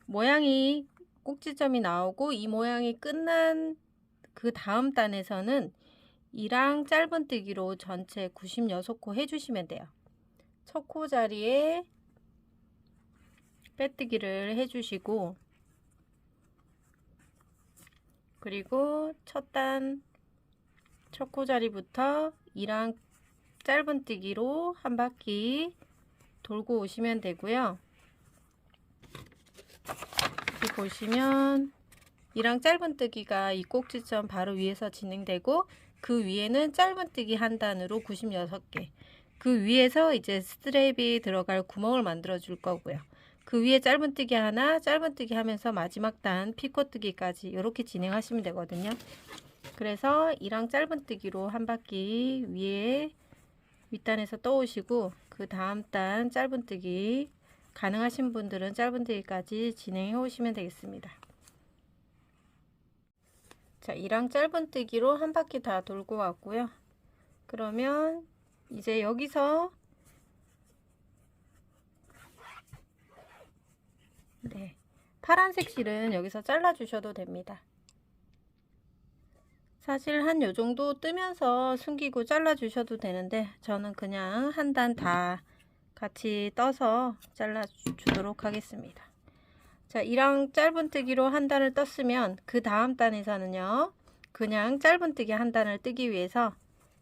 모양이 꼭지점이 나오고 이 모양이 끝난 그 다음 단에서는 이랑 짧은뜨기로 전체 96코 해주시면 돼요. 첫 코 자리에 빼뜨기를 해주시고, 그리고 첫 코 자리부터 이랑 짧은뜨기로 한 바퀴 돌고 오시면 되고요. 여기 보시면 이랑 짧은뜨기가 이 꼭지점 바로 위에서 진행되고, 그 위에는 짧은뜨기 한 단으로 96개, 그 위에서 이제 스트랩이 들어갈 구멍을 만들어 줄 거고요. 그 위에 짧은뜨기 하나, 짧은뜨기 하면서 마지막 단 피코뜨기까지 이렇게 진행하시면 되거든요. 그래서 이랑 짧은뜨기로 한 바퀴 위에 윗단에서 떠오시고, 그 다음 단 짧은뜨기 가능하신 분들은 짧은뜨기까지 진행해 오시면 되겠습니다. 자, 이랑 짧은뜨기로 한 바퀴 다 돌고 왔고요. 그러면 이제 여기서 파란색 실은 여기서 잘라 주셔도 됩니다. 사실 한 요 정도 뜨면서 숨기고 잘라 주셔도 되는데, 저는 그냥 한 단 다 같이 떠서 잘라 주도록 하겠습니다. 자, 이랑 짧은뜨기로 한 단을 떴으면 그 다음 단에서는요, 그냥 짧은뜨기 한 단을 뜨기 위해서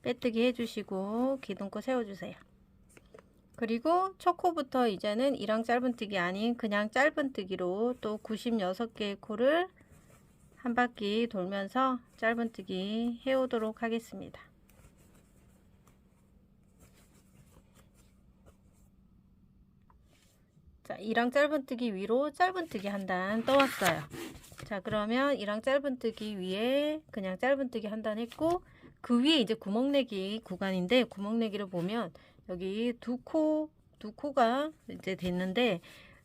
빼뜨기 해주시고 기둥코 세워주세요. 그리고 첫 코부터 이제는 이랑 짧은뜨기 아닌 그냥 짧은뜨기로 또 96개의 코를 한 바퀴 돌면서 짧은뜨기 해오도록 하겠습니다. 자, 이랑 짧은뜨기 위로 짧은뜨기 한 단 떠왔어요. 자, 그러면 이랑 짧은뜨기 위에 그냥 짧은뜨기 한 단 했고, 그 위에 이제 구멍내기 구간인데, 구멍내기를 보면 여기 두 코가 이제 됐는데,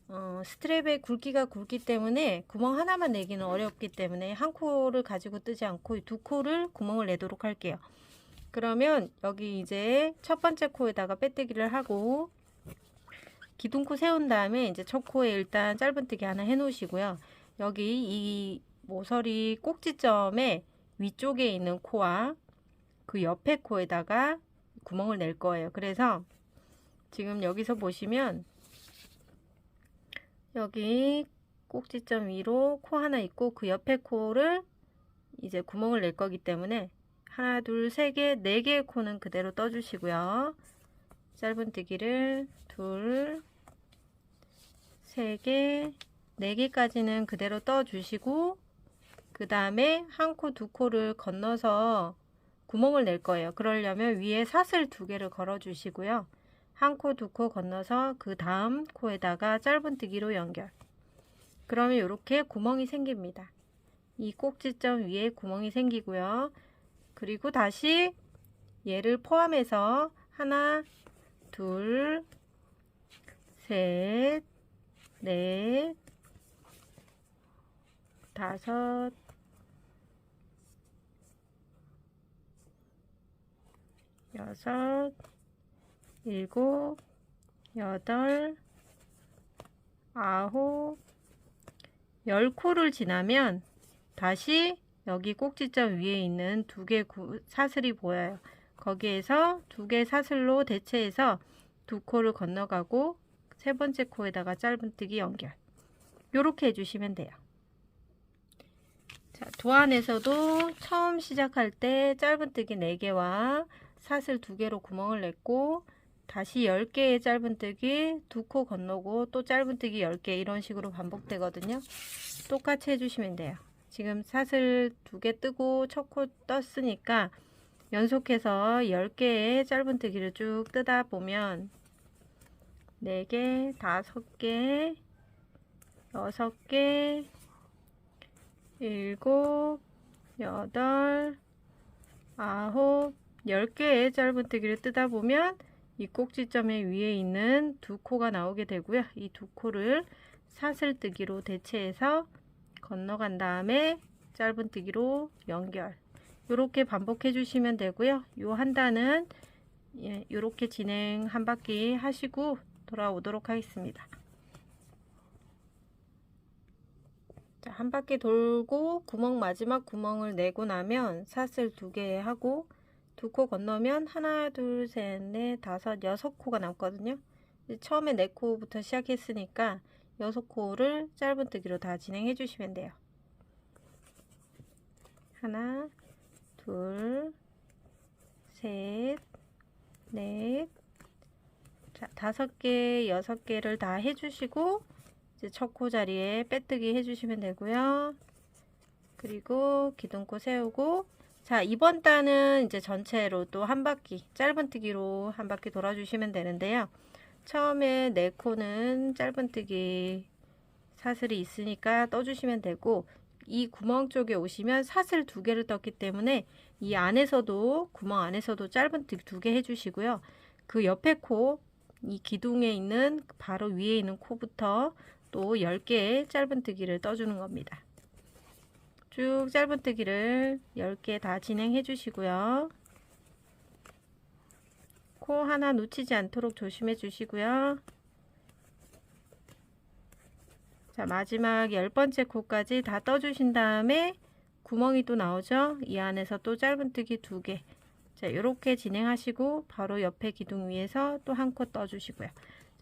스트랩의 굵기가 굵기 때문에 구멍 하나만 내기는 어렵기 때문에 한 코를 가지고 뜨지 않고 두 코를 구멍을 내도록 할게요. 그러면 여기 이제 첫 번째 코에다가 빼뜨기를 하고 기둥코 세운 다음에 이제 첫 코에 일단 짧은뜨기 하나 해 놓으시고요. 여기 이 모서리 꼭지점의 위쪽에 있는 코와 그 옆에 코에다가 구멍을 낼 거예요. 그래서 지금 여기서 보시면 여기 꼭지점 위로 코 하나 있고 그 옆에 코를 이제 구멍을 낼 거기 때문에 하나, 둘, 세 개, 네 개의 코는 그대로 떠주시고요. 짧은뜨기를 둘, 세 개, 네 개까지는 그대로 떠주시고 그 다음에 한 코, 두 코를 건너서 구멍을 낼 거예요. 그러려면 위에 사슬 두 개를 걸어 주시고요. 한 코, 두 코 건너서 그 다음 코에다가 짧은뜨기로 연결. 그러면 이렇게 구멍이 생깁니다. 이 꼭지점 위에 구멍이 생기고요. 그리고 다시 얘를 포함해서 하나, 둘, 셋, 넷, 다섯, 여섯, 일곱, 여덟, 아홉, 10코를 지나면 다시 여기 꼭지점 위에 있는 두 개 사슬이 보여요. 거기에서 두 개 사슬로 대체해서 두 코를 건너가고 세 번째 코에다가 짧은뜨기 연결. 요렇게 해주시면 돼요. 자, 도안에서도 처음 시작할 때 짧은뜨기 4개와 사슬 2개로 구멍을 냈고 다시 10개의 짧은뜨기 2코 건너고 또 짧은뜨기 10개 이런 식으로 반복되거든요. 똑같이 해주시면 돼요. 지금 사슬 2개 뜨고 첫 코 떴으니까 연속해서 10개의 짧은뜨기를 쭉 뜨다 보면 4개, 5개, 6개, 7, 8, 9, 10개의 짧은뜨기를 뜨다 보면 이 꼭지점의 위에 있는 두 코가 나오게 되고요. 이 두 코를 사슬뜨기로 대체해서 건너간 다음에 짧은뜨기로 연결. 이렇게 반복해 주시면 되고요. 요 한 단은 이렇게 진행 한 바퀴 하시고 돌아오도록 하겠습니다. 자, 한 바퀴 돌고 구멍 마지막 구멍을 내고 나면 사슬 2개 하고 2코 건너면 하나, 둘, 셋, 넷, 다섯, 6코가 남거든요. 처음에 4코부터 시작했으니까 6코를 짧은뜨기로 다 진행해 주시면 돼요. 하나, 둘, 셋, 넷, 자, 5개, 6개를 다 해주시고 이제 첫 코 자리에 빼뜨기 해주시면 되고요. 그리고 기둥코 세우고 자, 이번 단은 이제 전체로 또 한 바퀴 짧은뜨기로 한 바퀴 돌아주시면 되는데요. 처음에 4코는 짧은뜨기 사슬이 있으니까 떠주시면 되고 이 구멍 쪽에 오시면 사슬 2개를 떴기 때문에 이 안에서도 구멍 안에서도 짧은뜨기 2개 해주시고요. 그 옆에 코, 이 기둥에 있는 바로 위에 있는 코부터 또 10개의 짧은뜨기를 떠주는 겁니다. 쭉 짧은뜨기를 10개 다 진행해 주시고요. 코 하나 놓치지 않도록 조심해 주시고요. 자, 마지막 10번째 코까지 다 떠주신 다음에 구멍이 또 나오죠. 이 안에서 또 짧은뜨기 2개. 자, 이렇게 진행하시고 바로 옆에 기둥 위에서 또 한 코 떠주시고요.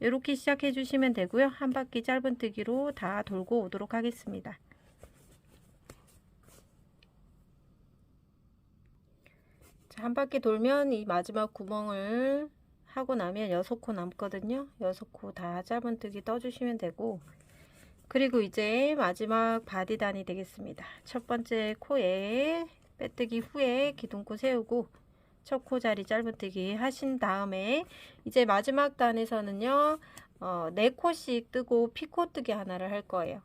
이렇게 시작해 주시면 되고요. 한 바퀴 짧은뜨기로 다 돌고 오도록 하겠습니다. 한 바퀴 돌면 이 마지막 구멍을 하고 나면 6코 남거든요. 6코 다 짧은뜨기 떠주시면 되고, 그리고 이제 마지막 바디단이 되겠습니다. 첫 번째 코에 빼뜨기 후에 기둥코 세우고 첫 코 자리 짧은뜨기 하신 다음에 이제 마지막 단에서는요 4코씩 뜨고 피코 뜨기 하나를 할 거예요.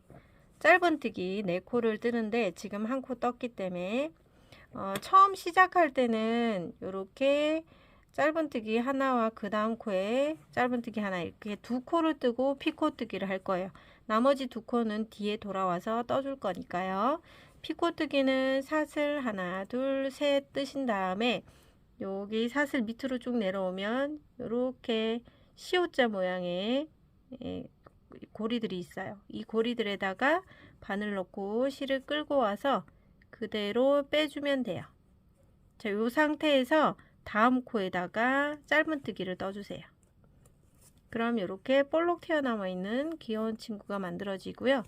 짧은뜨기 4코를 뜨는데 지금 1코 떴기 때문에 처음 시작할 때는 이렇게 짧은뜨기 하나와 그 다음 코에 짧은뜨기 하나 이렇게 2코를 뜨고 피코뜨기를 할 거예요. 나머지 2코는 뒤에 돌아와서 떠줄 거니까요. 피코뜨기는 사슬 하나 둘 셋 뜨신 다음에 여기 사슬 밑으로 쭉 내려오면 이렇게 시옷자 모양의 고리들이 있어요. 이 고리들에다가 바늘 넣고 실을 끌고 와서 그대로 빼주면 돼요. 자, 이 상태에서 다음 코에다가 짧은뜨기를 떠주세요. 그럼 이렇게 볼록 튀어나와 있는 귀여운 친구가 만들어지고요.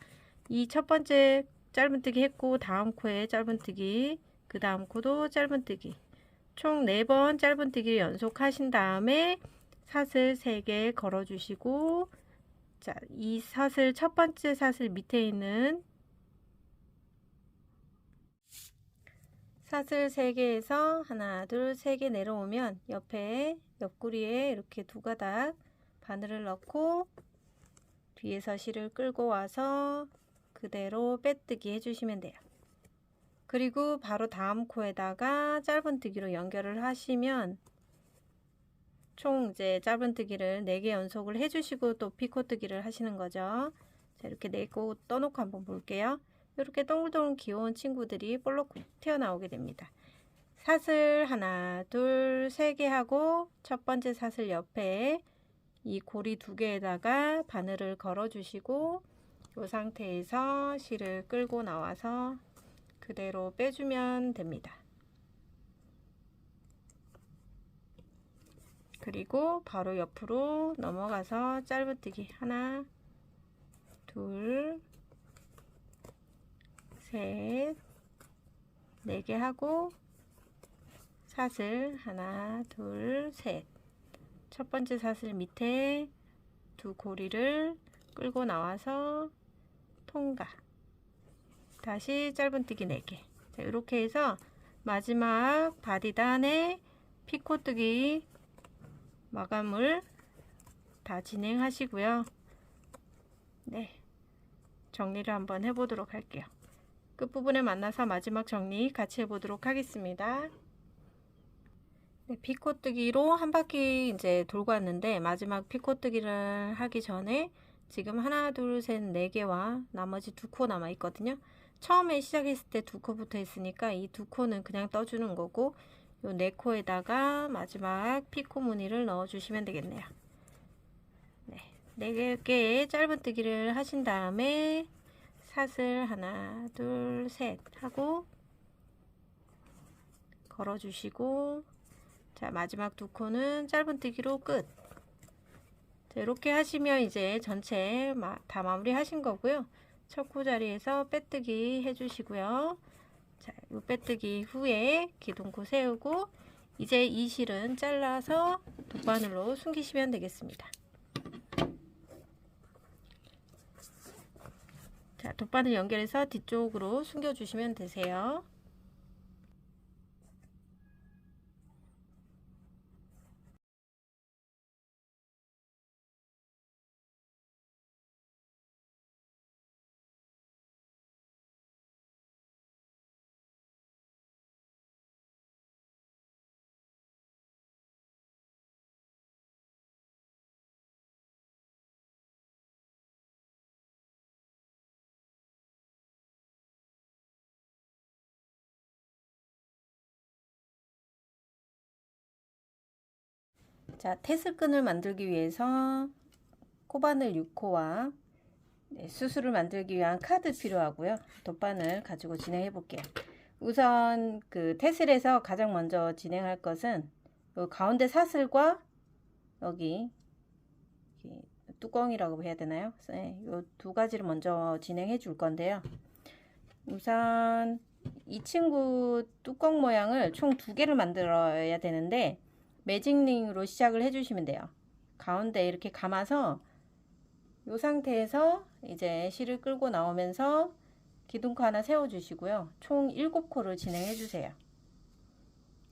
이 첫 번째 짧은뜨기 했고 다음 코에 짧은뜨기, 그 다음 코도 짧은뜨기, 총 4번 짧은뜨기를 연속하신 다음에 사슬 3개 걸어주시고, 자, 이 사슬 첫 번째 사슬 밑에 있는 사슬 3개에서 하나 둘 3개 내려오면 옆에 옆구리에 이렇게 2가닥 바늘을 넣고 뒤에서 실을 끌고 와서 그대로 빼뜨기 해주시면 돼요. 그리고 바로 다음 코에다가 짧은뜨기로 연결을 하시면 총 이제 짧은뜨기를 4개 연속을 해주시고 또 피코뜨기를 하시는 거죠. 자, 이렇게 4개 떠놓고 한번 볼게요. 이렇게 동글동글 귀여운 친구들이 볼록 튀어나오게 됩니다. 사슬 하나 둘 3개 하고 첫 번째 사슬 옆에 이 고리 2개에다가 바늘을 걸어 주시고 이 상태에서 실을 끌고 나와서 그대로 빼주면 됩니다. 그리고 바로 옆으로 넘어가서 짧은뜨기 하나 둘 셋 4개 하고 사슬 하나 둘 셋 첫 번째 사슬 밑에 2 고리를 끌고 나와서 통과, 다시 짧은뜨기 4개. 자, 이렇게 해서 마지막 바디단에 피코뜨기 마감을 다 진행하시고요. 네, 정리를 한번 해보도록 할게요. 끝부분에 만나서 마지막 정리 같이 해보도록 하겠습니다. 네, 피코뜨기로 한 바퀴 이제 돌고 왔는데 마지막 피코뜨기를 하기 전에 지금 하나 둘 셋 4개와 나머지 2코 남아 있거든요. 처음에 시작했을 때 2코 붙어 있으니까 이 2코는 그냥 떠주는 거고 요 4코에다가 마지막 피코 무늬를 넣어 주시면 되겠네요. 네, 4개의 짧은뜨기를 하신 다음에 사슬 하나 둘 셋 하고 걸어 주시고, 자, 마지막 2코는 짧은뜨기로 끝. 자, 이렇게 하시면 이제 전체 다 마무리 하신 거고요. 첫 코 자리에서 빼뜨기 해주시고요. 자, 이 빼뜨기 후에 기둥코 세우고 이제 이 실은 잘라서 돗바늘로 숨기시면 되겠습니다. 자, 돗바늘 연결해서 뒤쪽으로 숨겨주시면 되세요. 자, 태슬끈을 만들기 위해서 코바늘 6코와 수술을 만들기 위한 카드 필요하고요. 돗바늘 가지고 진행해 볼게요. 우선 그 태슬에서 가장 먼저 진행할 것은 요 가운데 사슬과 여기 뚜껑이라고 해야 되나요? 네, 요 2가지를 먼저 진행해 줄 건데요. 우선 이 친구 뚜껑 모양을 총 2개를 만들어야 되는데 매직링으로 시작을 해주시면 돼요. 가운데 이렇게 감아서 이 상태에서 이제 실을 끌고 나오면서 기둥코 하나 세워주시고요. 총 7코를 진행해 주세요.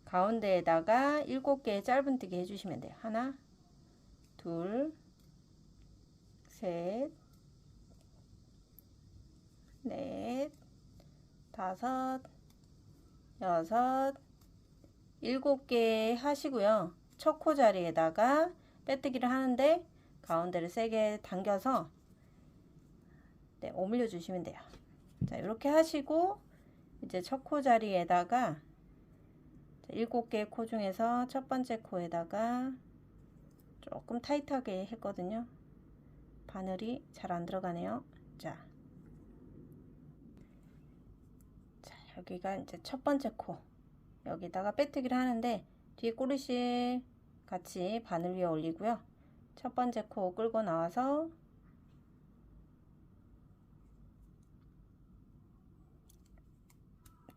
가운데에다가 7개의 짧은뜨기 해주시면 돼요. 하나, 둘, 셋, 넷, 다섯, 여섯, 7개 하시고요. 첫 코 자리에다가 빼뜨기를 하는데 가운데를 세게 당겨서 오물려 주시면 돼요. 자, 이렇게 하시고 이제 첫 코 자리에다가 7개의 코 중에서 첫 번째 코에다가 조금 타이트하게 했거든요. 바늘이 잘 안 들어가네요. 자, 여기가 이제 첫 번째 코, 여기다가 빼뜨기를 하는데 뒤에 꼬리실 같이 바늘 위에 올리고요. 첫 번째 코 끌고 나와서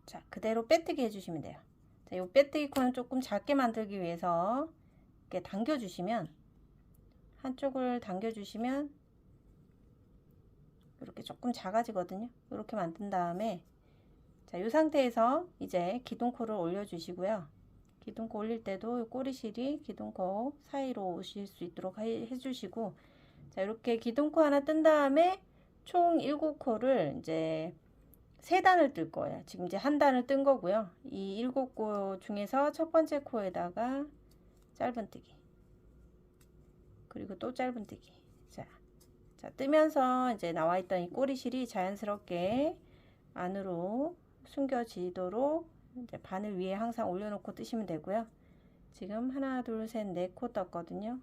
자, 그대로 빼뜨기 해주시면 돼요. 자, 이 빼뜨기 코는 조금 작게 만들기 위해서 이렇게 당겨주시면, 한쪽을 당겨주시면 이렇게 조금 작아지거든요. 이렇게 만든 다음에 자, 이 상태에서 이제 기둥코를 올려주시고요. 기둥코 올릴 때도 이 꼬리실이 기둥코 사이로 오실 수 있도록 해주시고, 자, 이렇게 기둥코 하나 뜬 다음에 총 7코를 이제 3단을 뜰 거예요. 지금 이제 1단을 뜬 거고요. 이 7코 중에서 첫 번째 코에다가 짧은뜨기, 그리고 또 짧은뜨기. 자, 뜨면서 이제 나와 있던 이 꼬리실이 자연스럽게 안으로 숨겨지도록 이제 바늘 위에 항상 올려놓고 뜨시면 되고요. 지금 하나, 둘, 셋, 4코 떴거든요.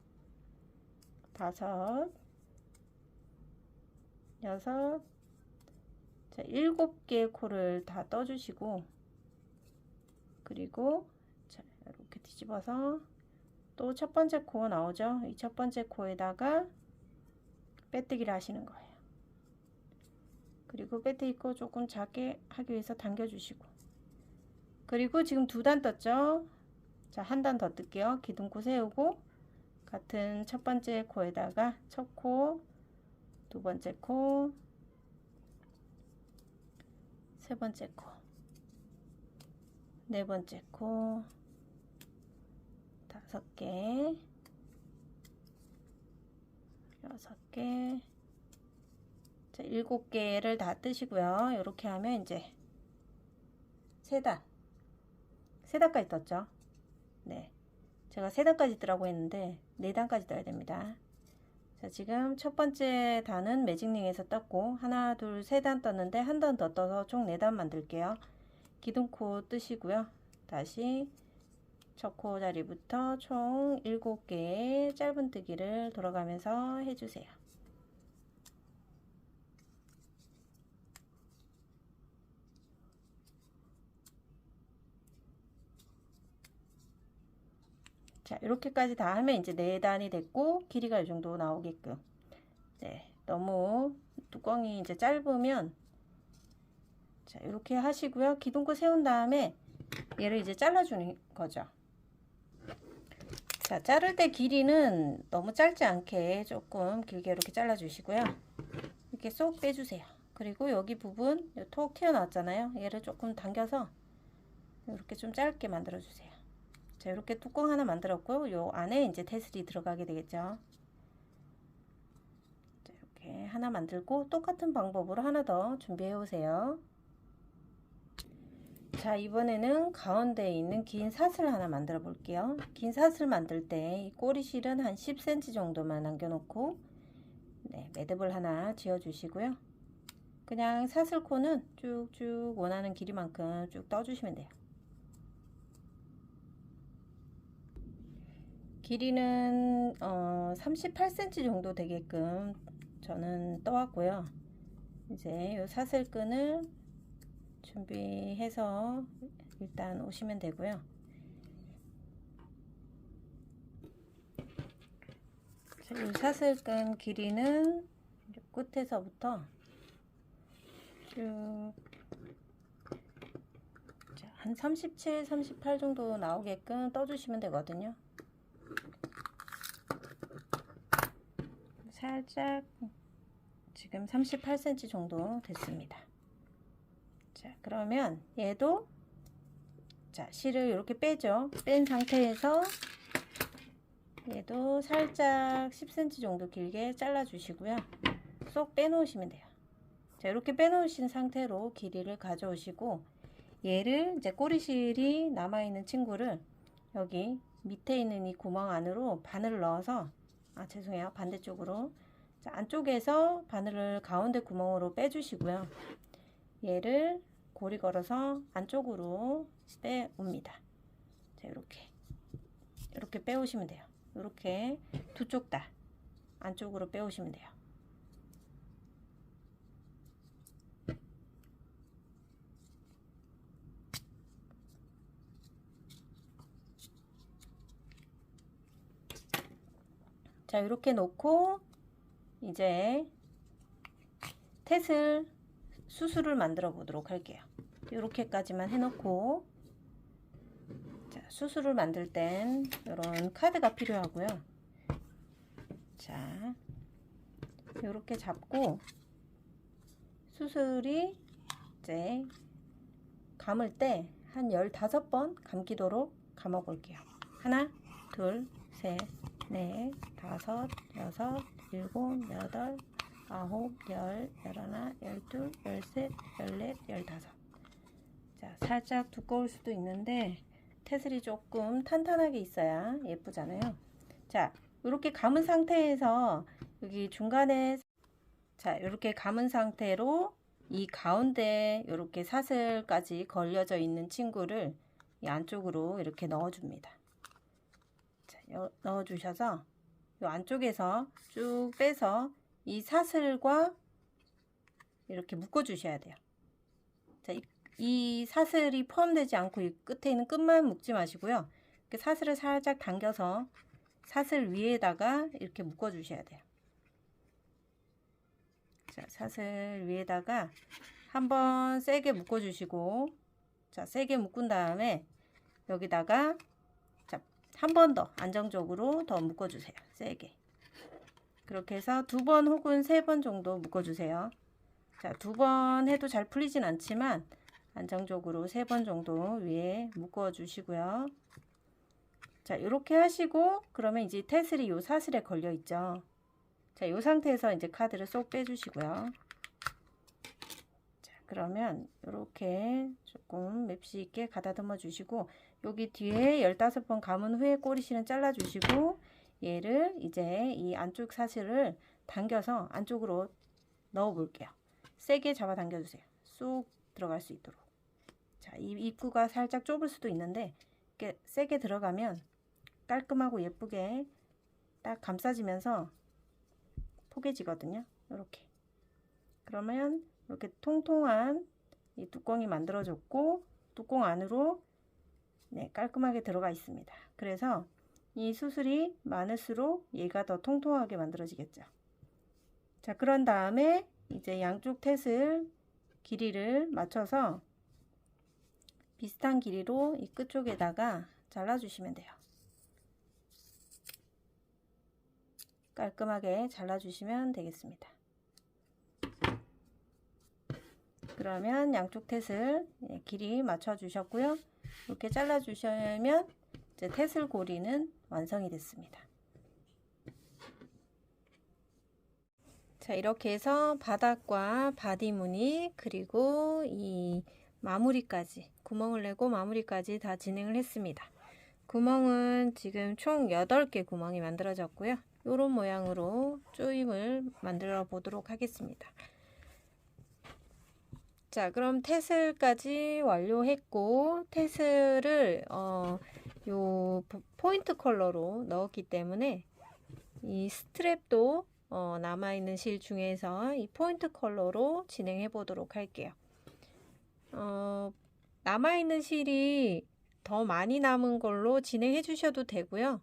5, 6, 자, 7개의 코를 다 떠주시고, 그리고 자, 이렇게 뒤집어서 또 첫 번째 코 나오죠. 이 첫 번째 코에다가 빼뜨기를 하시는 거예요. 그리고 빼뜨기 코 조금 작게 하기 위해서 당겨주시고, 그리고 지금 2단 떴죠. 자, 1단 더 뜰게요. 기둥코 세우고 같은 첫 번째 코에다가 첫 코, 두 번째 코, 세 번째 코, 네 번째 코, 5개, 6개, 자, 7개를 다 뜨시고요. 이렇게 하면 이제 3단까지 떴죠. 네, 제가 3단까지 뜨라고 했는데 4단까지 떠야 됩니다. 자, 지금 첫 번째 단은 매직링에서 떴고, 하나, 둘, 3단 떴는데 1단 더 떠서 총 4단 만들게요. 기둥코 뜨시고요. 다시 첫 코 자리부터 총 7개의 짧은뜨기를 돌아가면서 해주세요. 자, 이렇게까지 다 하면 이제 4단이 됐고, 길이가 이 정도 나오게끔. 네, 너무 뚜껑이 이제 짧으면 자, 이렇게 하시고요. 기둥코 세운 다음에 얘를 이제 잘라주는 거죠. 자, 자를 때 길이는 너무 짧지 않게 조금 길게 이렇게 잘라 주시고요. 이렇게 쏙 빼주세요. 그리고 여기 부분 톡 튀어나왔잖아요. 얘를 조금 당겨서 이렇게 좀 짧게 만들어 주세요. 자, 이렇게 뚜껑 하나 만들었고, 요 안에 이제 테슬이 들어가게 되겠죠. 자, 이렇게 하나 만들고 똑같은 방법으로 하나 더 준비해 오세요. 자, 이번에는 가운데에 있는 긴 사슬 하나 만들어 볼게요. 긴 사슬 만들 때 이 꼬리실은 한 10cm 정도만 남겨놓고, 네, 매듭을 하나 지어 주시고요. 그냥 사슬코는 쭉쭉 원하는 길이만큼 쭉 떠주시면 돼요. 길이는 38cm 정도 되게끔 저는 떠왔고요. 이제 요 사슬끈을 준비해서 일단 오시면 되고요. 이 사슬끈 길이는 끝에서부터 쭉 한 37, 38 정도 나오게끔 떠주시면 되거든요. 살짝 지금 38cm 정도 됐습니다. 자, 그러면 얘도 자, 실을 이렇게 빼죠. 뺀 상태에서 얘도 살짝 10cm 정도 길게 잘라 주시고요. 쏙 빼놓으시면 돼요. 자, 이렇게 빼놓으신 상태로 길이를 가져오시고 얘를 이제 꼬리실이 남아있는 친구를 여기 밑에 있는 이 구멍 안으로 바늘을 넣어서 죄송해요. 반대쪽으로 자, 안쪽에서 바늘을 가운데 구멍으로 빼주시고요. 얘를 고리 걸어서 안쪽으로 빼옵니다. 자, 이렇게 빼오시면 돼요. 이렇게 두 쪽 다 안쪽으로 빼오시면 돼요. 자, 이렇게 놓고 이제 탯을 수술을 만들어 보도록 할게요. 이렇게까지만 해놓고 자, 수술을 만들 땐 이런 카드가 필요하고요. 자, 이렇게 잡고 수술이 이제 감을 때 한 15번 감기도록 감아 볼게요. 하나, 둘, 셋, 넷, 다섯, 여섯, 일곱, 여덟, 아홉, 열, 열하나, 열둘, 열셋, 열넷, 열다섯. 자, 살짝 두꺼울 수도 있는데 테슬이 조금 탄탄하게 있어야 예쁘잖아요. 자, 이렇게 감은 상태에서 여기 중간에 자, 이렇게 감은 상태로 이 가운데 이렇게 사슬까지 걸려져 있는 친구를 이 안쪽으로 이렇게 넣어줍니다. 자, 넣어주셔서 이 안쪽에서 쭉 빼서 이 사슬과 이렇게 묶어 주셔야 돼요. 자, 이 사슬이 포함되지 않고 이 끝에 있는 끝만 묶지 마시고요. 이렇게 사슬을 살짝 당겨서 사슬 위에다가 이렇게 묶어 주셔야 돼요. 자, 사슬 위에다가 한번 세게 묶어 주시고 자, 세게 묶은 다음에 여기다가 한 번 더 안정적으로 더 묶어 주세요. 세게. 그렇게 해서 2번 혹은 3번 정도 묶어 주세요. 자, 2번 해도 잘 풀리진 않지만 안정적으로 3번 정도 위에 묶어 주시고요. 자, 이렇게 하시고 그러면 이제 테슬이 요 사슬에 걸려 있죠. 자, 이 상태에서 이제 카드를 쏙 빼주시고요. 자, 그러면 이렇게 조금 맵시 있게 가다듬어 주시고 여기 뒤에 15번 감은 후에 꼬리실은 잘라 주시고 얘를 이제 이 안쪽 사슬을 당겨서 안쪽으로 넣어 볼게요. 세게 잡아 당겨 주세요. 쏙 들어갈 수 있도록. 자, 이 입구가 살짝 좁을 수도 있는데 이렇게 세게 들어가면 깔끔하고 예쁘게 딱 감싸지면서 포개지거든요. 이렇게. 그러면 이렇게 통통한 이 뚜껑이 만들어졌고 뚜껑 안으로 깔끔하게 들어가 있습니다. 그래서 이 수술이 많을수록 얘가 더 통통하게 만들어지겠죠. 자, 그런 다음에 이제 양쪽 탯을 길이를 맞춰서 비슷한 길이로 이 끝쪽에다가 잘라주시면 돼요. 깔끔하게 잘라주시면 되겠습니다. 그러면 양쪽 탯을 길이 맞춰 주셨고요. 이렇게 잘라 주시면 이제 테슬 고리는 완성이 됐습니다. 자, 이렇게 해서 바닥과 바디 무늬 그리고 이 마무리까지 구멍을 내고 마무리까지 다 진행을 했습니다. 구멍은 지금 총 8개 구멍이 만들어졌고요. 이런 모양으로 조임을 만들어 보도록 하겠습니다. 자, 그럼 테슬까지 완료했고 테슬을 요 포인트 컬러로 넣었기 때문에 이 스트랩도 남아있는 실 중에서 이 포인트 컬러로 진행해 보도록 할게요. 남아있는 실이 더 많이 남은 걸로 진행해 주셔도 되고요.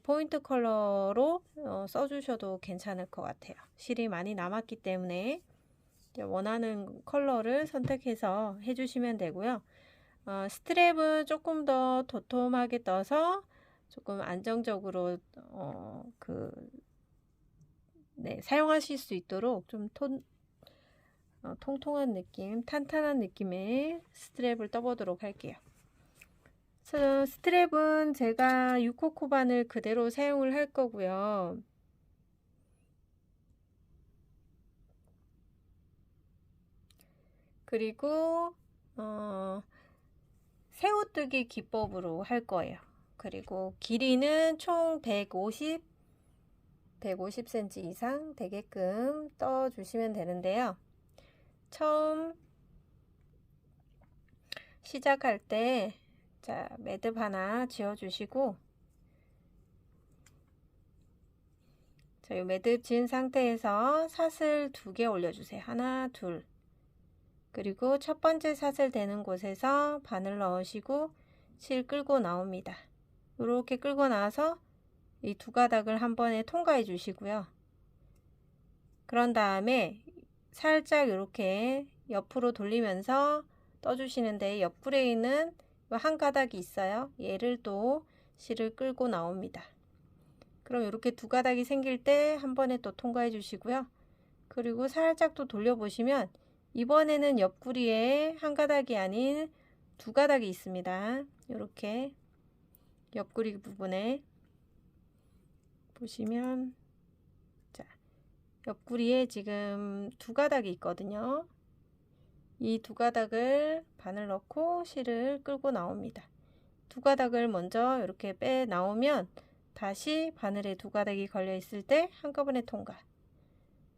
포인트 컬러로 써주셔도 괜찮을 것 같아요. 실이 많이 남았기 때문에 원하는 컬러를 선택해서 해주시면 되고요. 스트랩은 조금 더 도톰하게 떠서 조금 안정적으로 사용하실 수 있도록 좀 통통한 느낌, 탄탄한 느낌의 스트랩을 떠보도록 할게요. 스트랩은 제가 6호 바늘 그대로 사용을 할 거고요. 그리고 새우뜨기 기법으로 할 거예요. 그리고 길이는 총 150cm 이상 되게끔 떠주시면 되는데요. 처음 시작할 때 자, 매듭 하나 지어주시고, 자, 이 매듭 지은 상태에서 사슬 2개 올려주세요. 하나, 둘. 그리고 첫 번째 사슬 되는 곳에서 바늘 넣으시고 실 끌고 나옵니다. 이렇게 끌고 나와서 이 두 가닥을 한 번에 통과해 주시고요. 그런 다음에 살짝 이렇게 옆으로 돌리면서 떠주시는데 옆구리에 있는 한 가닥이 있어요. 얘를 또 실을 끌고 나옵니다. 그럼 이렇게 두 가닥이 생길 때 한 번에 또 통과해 주시고요. 그리고 살짝 또 돌려보시면 이번에는 옆구리에 한 가닥이 아닌 두 가닥이 있습니다. 이렇게 옆구리 부분에 보시면 자, 옆구리에 지금 두 가닥이 있거든요. 이 두 가닥을 바늘 넣고 실을 끌고 나옵니다. 두 가닥을 먼저 이렇게 빼 나오면 다시 바늘에 두 가닥이 걸려 있을 때 한꺼번에 통과.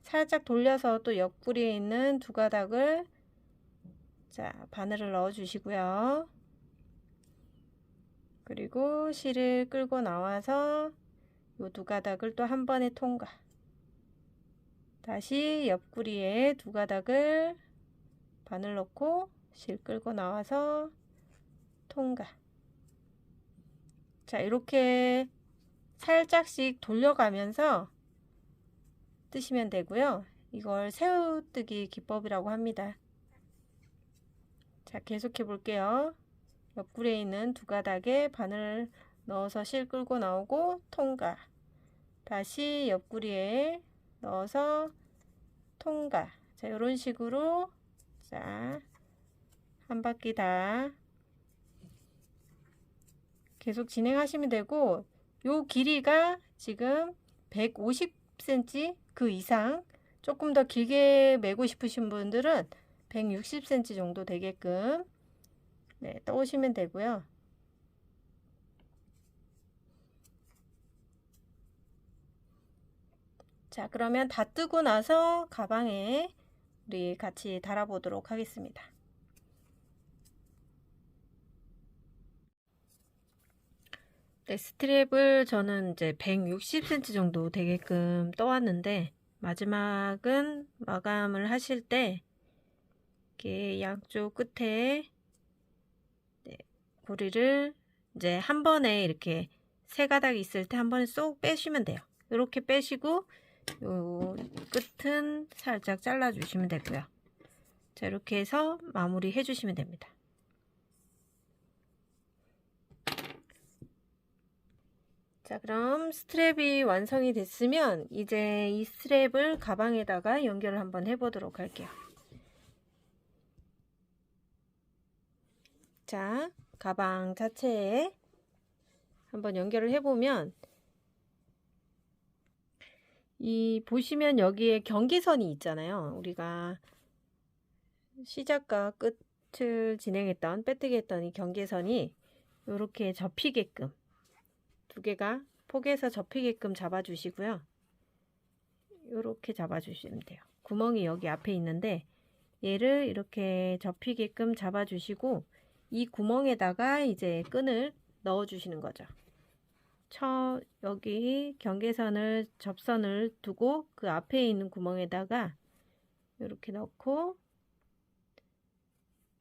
살짝 돌려서 또 옆구리에 있는 두 가닥을 자, 바늘을 넣어 주시고요. 그리고 실을 끌고 나와서 요 두 가닥을 또 한 번에 통과. 다시 옆구리에 두 가닥을 바늘 넣고 실 끌고 나와서 통과. 자, 이렇게 살짝씩 돌려가면서 뜨시면 되고요. 이걸 새우뜨기 기법이라고 합니다. 자, 계속해 볼게요. 옆구리에 있는 두 가닥에 바늘 넣어서 실 끌고 나오고 통과. 다시 옆구리에 넣어서 통과. 자, 이런 식으로 자, 한 바퀴 다 계속 진행하시면 되고, 요 길이가 지금 150cm 그 이상, 조금 더 길게 매고 싶으신 분들은 160cm 정도 되게끔 떠오시면 되고요. 자, 그러면 다 뜨고 나서 가방에 우리 같이 달아보도록 하겠습니다. 네, 스트랩을 저는 이제 160cm 정도 되게끔 떠왔는데, 마지막은 마감을 하실 때 이렇게 양쪽 끝에 고리를 이제 한 번에 이렇게 세 가닥이 있을 때 한 번에 쏙 빼시면 돼요. 이렇게 빼시고 요 끝은 살짝 잘라 주시면 되고요. 자, 이렇게 해서 마무리 해 주시면 됩니다. 자, 그럼 스트랩이 완성이 됐으면 이제 이 스트랩을 가방에다가 연결을 한번 해 보도록 할게요. 자, 가방 자체에 한번 연결을 해 보면 이 보시면 여기에 경계선이 있잖아요. 우리가 시작과 끝을 진행했던 빼뜨기 했던 이 경계선이 이렇게 접히게끔 두 개가 포개서 접히게끔 잡아 주시고요. 이렇게 잡아 주시면 돼요. 구멍이 여기 앞에 있는데 얘를 이렇게 접히게끔 잡아 주시고 이 구멍에다가 이제 끈을 넣어 주시는 거죠. 여기 경계선을 접선을 두고 그 앞에 있는 구멍에다가 이렇게 넣고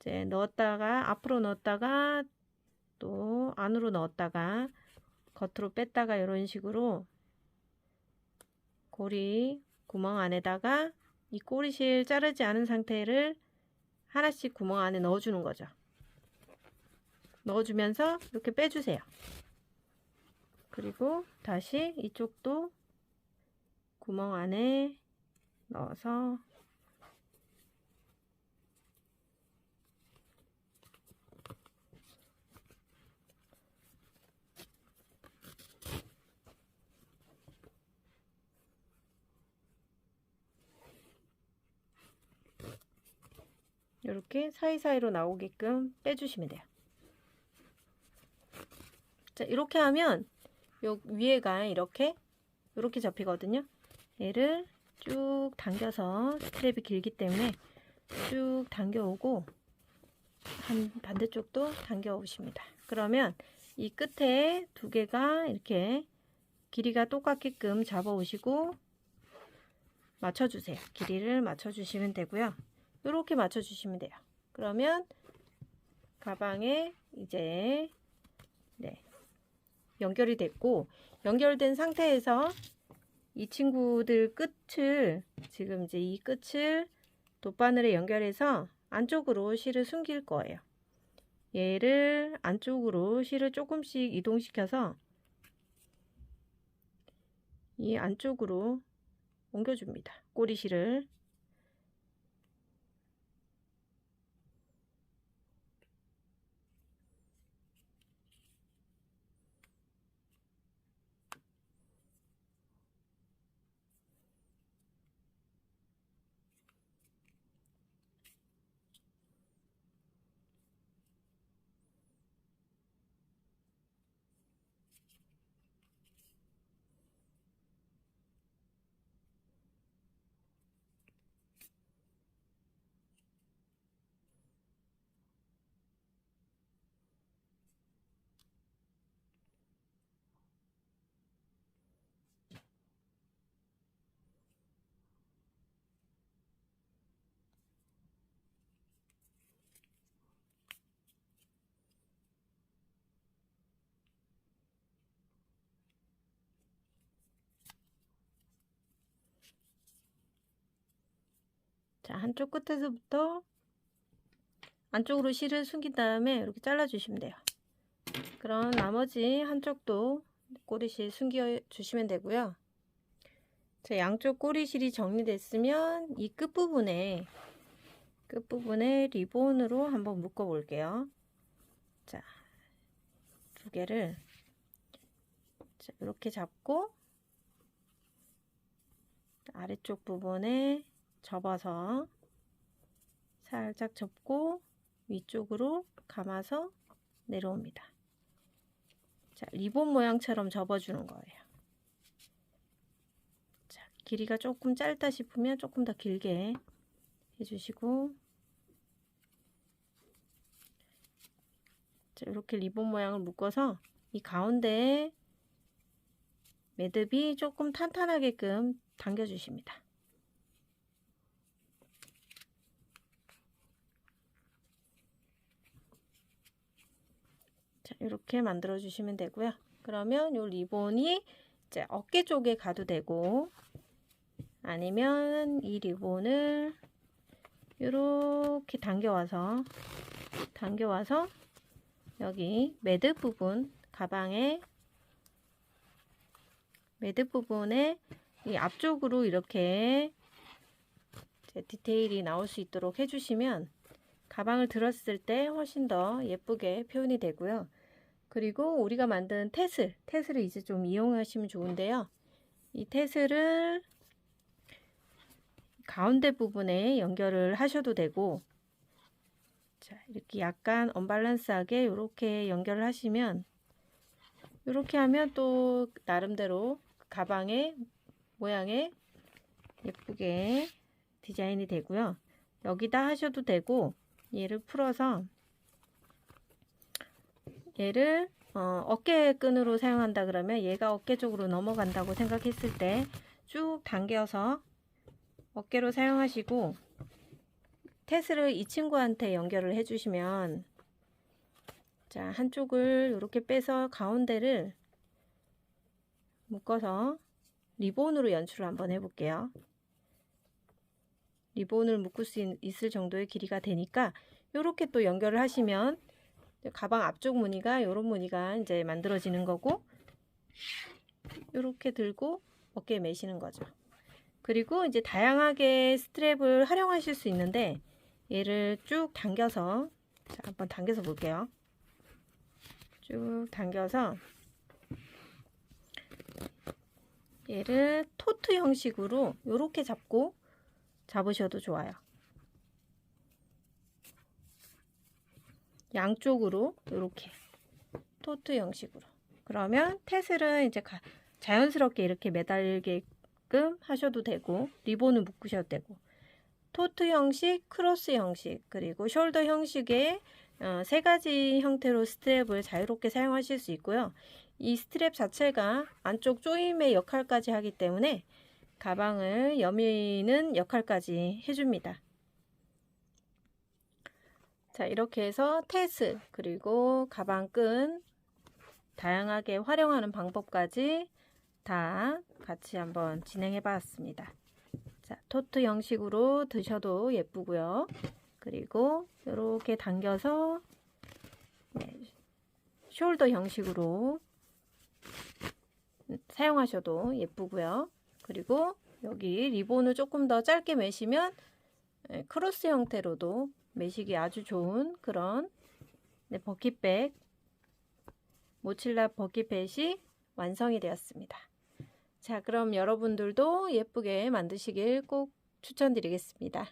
이제 넣었다가 앞으로 넣었다가 또 안으로 넣었다가 겉으로 뺐다가 이런 식으로 고리 구멍 안에다가 이 꼬리실 자르지 않은 상태를 하나씩 구멍 안에 넣어주는 거죠. 넣어주면서 이렇게 빼주세요. 그리고 다시 이쪽도 구멍 안에 넣어서 이렇게 사이사이로 나오게끔 빼주시면 돼요. 자, 이렇게 하면 요 위에가 이렇게 접히거든요. 얘를 쭉 당겨서 스트랩이 길기 때문에 쭉 당겨오고 한 반대쪽도 당겨 오십니다. 그러면 이 끝에 두 개가 이렇게 길이가 똑같게끔 잡아 오시고 맞춰주세요. 길이를 맞춰주시면 되고요. 이렇게 맞춰주시면 돼요. 그러면 가방에 이제 연결이 됐고, 연결된 상태에서 이 친구들 끝을 지금 이제 이 끝을 돗바늘에 연결해서 안쪽으로 실을 숨길 거예요. 얘를 안쪽으로 실을 조금씩 이동시켜서 이 안쪽으로 옮겨줍니다. 꼬리실을. 자, 한쪽 끝에서부터 안쪽으로 실을 숨긴 다음에 이렇게 잘라 주시면 돼요. 그럼 나머지 한쪽도 꼬리실 숨겨 주시면 되고요. 자, 양쪽 꼬리실이 정리됐으면 이 끝부분에 리본으로 한번 묶어 볼게요. 자, 두 개를 자, 이렇게 잡고 아래쪽 부분에 접어서 살짝 접고 위쪽으로 감아서 내려옵니다. 자, 리본 모양처럼 접어주는 거예요. 자, 길이가 조금 짧다 싶으면 조금 더 길게 해주시고, 자, 이렇게 리본 모양을 묶어서 이 가운데에 매듭이 조금 탄탄하게끔 당겨주십니다. 자, 이렇게 만들어 주시면 되고요. 그러면 이 리본이 이제 어깨 쪽에 가도 되고, 아니면 이 리본을 이렇게 당겨와서 여기 매듭 부분, 가방의 매듭 부분에 이 앞쪽으로 이렇게 디테일이 나올 수 있도록 해주시면 가방을 들었을 때 훨씬 더 예쁘게 표현이 되고요. 그리고 우리가 만든 태슬을 이제 좀 이용하시면 좋은데요. 이 태슬을 가운데 부분에 연결을 하셔도 되고, 자, 이렇게 약간 언밸런스하게 이렇게 연결을 하시면, 이렇게 하면 또 나름대로 가방의 모양에 예쁘게 디자인이 되고요. 여기다 하셔도 되고, 얘를 풀어서 얘를 어깨끈으로 사용한다 그러면 얘가 어깨 쪽으로 넘어간다고 생각했을 때 쭉 당겨서 어깨로 사용하시고, 태슬을 이 친구한테 연결을 해주시면, 자, 한쪽을 이렇게 빼서 가운데를 묶어서 리본으로 연출을 한번 해볼게요. 리본을 묶을 수 있을 정도의 길이가 되니까 이렇게 또 연결을 하시면 가방 앞쪽 무늬가 이런 무늬가 이제 만들어지는 거고, 이렇게 들고 어깨에 매시는 거죠. 그리고 이제 다양하게 스트랩을 활용하실 수 있는데, 얘를 쭉 당겨서, 자, 한번 당겨서 볼게요. 쭉 당겨서 얘를 토트 형식으로 이렇게 잡으셔도 좋아요. 양쪽으로 이렇게 토트 형식으로. 그러면 태슬은 이제 자연스럽게 이렇게 매달리게끔 하셔도 되고, 리본을 묶으셔도 되고, 토트 형식, 크로스 형식, 그리고 숄더 형식의 세 가지 형태로 스트랩을 자유롭게 사용하실 수 있고요. 이 스트랩 자체가 안쪽 조임의 역할까지 하기 때문에 가방을 여미는 역할까지 해줍니다. 자, 이렇게 해서 태슬, 그리고 가방끈 다양하게 활용하는 방법까지 다 같이 한번 진행해 봤습니다. 자, 토트 형식으로 드셔도 예쁘고요. 그리고 이렇게 당겨서 숄더 형식으로 사용하셔도 예쁘고요. 그리고 여기 리본을 조금 더 짧게 매시면 크로스 형태로도 매시기 아주 좋은 그런 버킷백, 모칠라 버킷백이 완성이 되었습니다. 자, 그럼 여러분들도 예쁘게 만드시길 꼭 추천드리겠습니다.